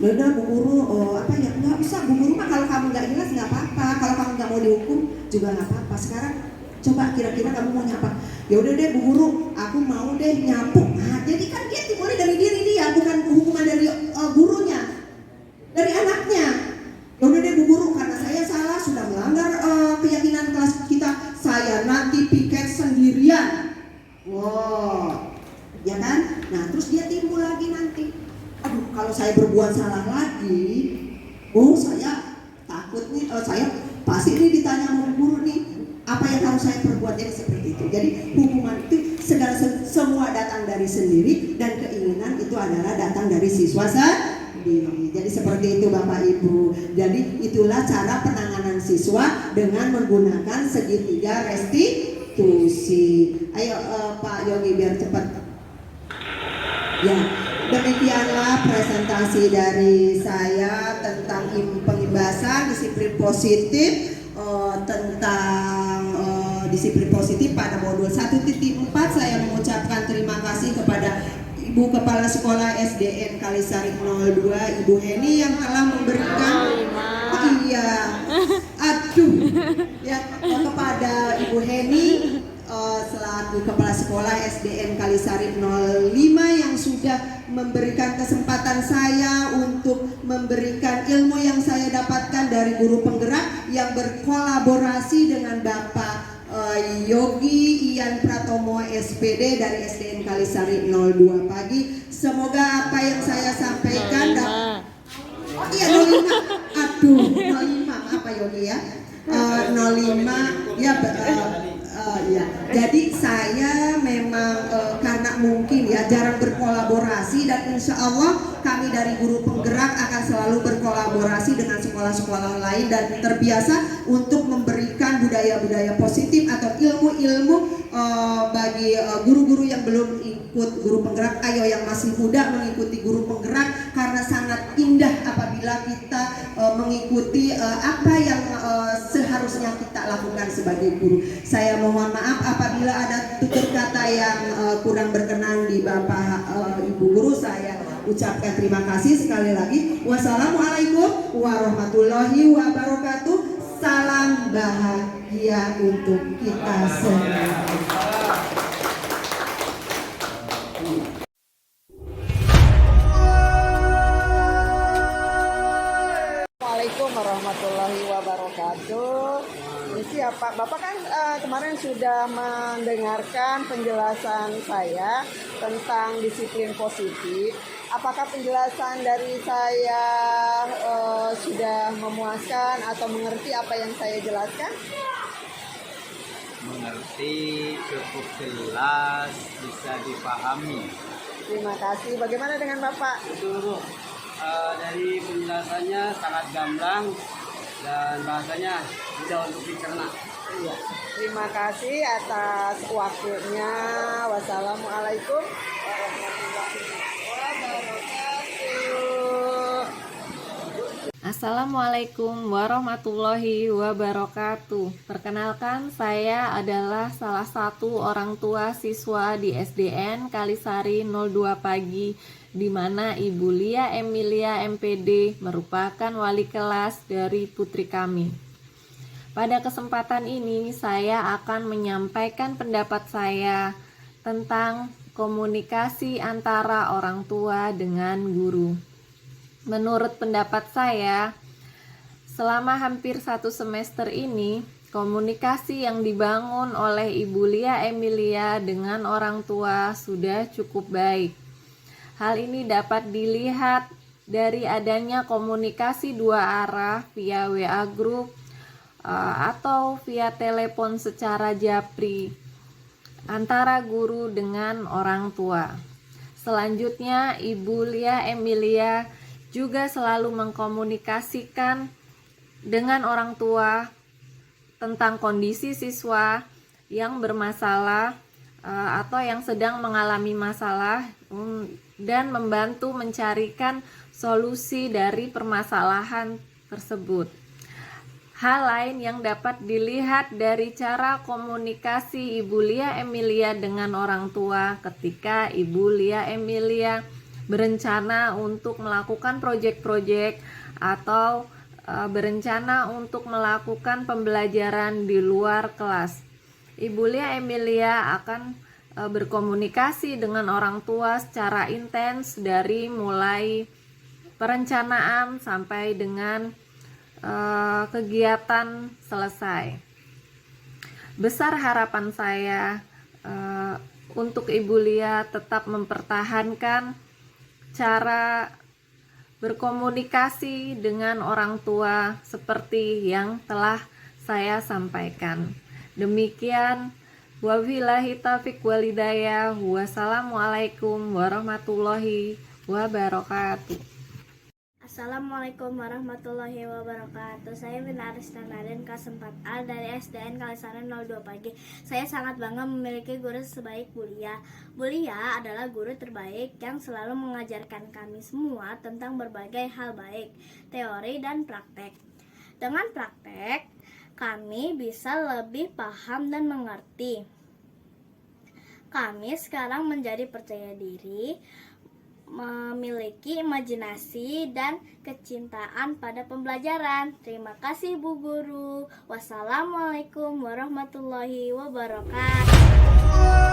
udah Bu Guru, apa ya? Nggak bisa Bu Guru mah kalau kamu nggak jelas nggak apa-apa. Kalau kamu nggak mau dihukum juga nggak apa-apa. Sekarang coba kira-kira kamu mau nyapa? Ya udah deh Bu Guru, aku mau deh nyapu. Nah, jadi kan dia dimulai dari diri dia, bukan hukuman dari gurunya, dari anaknya. Ya udah deh Bu Guru, karena saya salah sudah melanggar keyakinan kelas kita, saya nanti piket sendirian. Wow, ya kan? Nah terus dia timbul lagi nanti. Aduh, kalau saya berbuat salah lagi, oh saya takut nih, saya pasti nih ditanya sama Bu Guru nih. Apa yang harus saya perbuat? Jadi seperti itu. Jadi hukuman itu semua datang dari sendiri dan keinginan itu adalah datang dari siswa sendiri. Jadi seperti itu Bapak Ibu. Jadi itulah cara penanganan siswa dengan menggunakan segitiga restitusi. Ayo Pak Yogi biar cepat. Ya. Demikianlah presentasi dari saya tentang pengimbasan disiplin positif, tentang disiplin positif pada modul 1.4. Saya mengucapkan terima kasih kepada Ibu Kepala Sekolah SDN Kalisari 02, Ibu Heni, yang telah memberikan kepada Ibu Heni selaku Kepala Sekolah SDN Kalisari 05 yang sudah memberikan kesempatan saya untuk memberikan ilmu yang saya dapatkan dari guru penggerak yang berkolaborasi dengan Bapak Yogi Ian Pratomo SPD dari SDN Kalisari 02 pagi. Semoga apa yang saya sampaikan Oh iya 05. Aduh, 05 apa Yogi ya? 05 ya ya. Jadi saya memang karena mungkin ya jarang berkolaborasi, dan insya Allah kami dari guru penggerak akan selalu berkolaborasi dengan sekolah-sekolah lain dan terbiasa untuk memberikan budaya-budaya positif atau ilmu-ilmu bagi guru-guru yang belum ikut guru penggerak. Ayo yang masih muda mengikuti guru penggerak, karena sangat indah apabila kita mengikuti apa yang seharusnya kita lakukan sebagai guru. Saya mohon maaf apabila ada tutur kata yang kurang berkenan di Bapak Ibu guru. Saya ucapkan terima kasih sekali lagi. Wassalamualaikum warahmatullahi wabarakatuh. Salam bahagia untuk kita semua. Assalamualaikum warahmatullahi wabarakatuh. Ini siapa? Bapak kan kemarin sudah mendengarkan penjelasan saya tentang disiplin positif. Apakah penjelasan dari saya sudah memuaskan atau mengerti apa yang saya jelaskan? Mengerti, cukup jelas, bisa dipahami. Terima kasih. Bagaimana dengan Bapak? Itu dari penjelasannya sangat gamblang dan bahasanya mudah untuk dicerna. Iya. Terima kasih atas waktunya. Wassalamualaikum warahmatullahi wabarakatuh. Assalamualaikum warahmatullahi wabarakatuh. Perkenalkan, saya adalah salah satu orang tua siswa di SDN Kalisari 02 Pagi, di mana Ibu Lia Emilia MPD merupakan wali kelas dari putri kami. Pada kesempatan ini saya akan menyampaikan pendapat saya tentang komunikasi antara orang tua dengan guru. Menurut pendapat saya, selama hampir 1 semester ini, komunikasi yang dibangun oleh Ibu Lia Emilia dengan orang tua sudah cukup baik. Hal ini dapat dilihat dari adanya komunikasi 2 arah via WA Group atau via telepon secara japri antara guru dengan orang tua. Selanjutnya, Ibu Lia Emilia juga selalu mengkomunikasikan dengan orang tua tentang kondisi siswa yang bermasalah atau yang sedang mengalami masalah, dan membantu mencarikan solusi dari permasalahan tersebut. Hal lain yang dapat dilihat dari cara komunikasi Ibu Lia Emilia dengan orang tua ketika Ibu Lia Emilia berencana untuk melakukan proyek-proyek atau berencana untuk melakukan pembelajaran di luar kelas. Ibu Lia Emilia akan berkomunikasi dengan orang tua secara intens dari mulai perencanaan sampai dengan kegiatan selesai. Besar harapan saya untuk Ibu Lia tetap mempertahankan cara berkomunikasi dengan orang tua seperti yang telah saya sampaikan. Demikian, wabillahi taufiq walhidayah. Wassalamualaikum warahmatullahi wabarakatuh. Assalamualaikum warahmatullahi wabarakatuh. Saya Bina Arisna Naden kelas 4A dari SDN Kalisari 02 Pagi. Saya sangat bangga memiliki guru sebaik Bulia. Bulia adalah guru terbaik yang selalu mengajarkan kami semua tentang berbagai hal baik, teori dan praktek. Dengan praktek, kami bisa lebih paham dan mengerti. Kami sekarang menjadi percaya diri, memiliki imajinasi dan kecintaan pada pembelajaran. Terima kasih Bu Guru. Wassalamualaikum warahmatullahi wabarakatuh.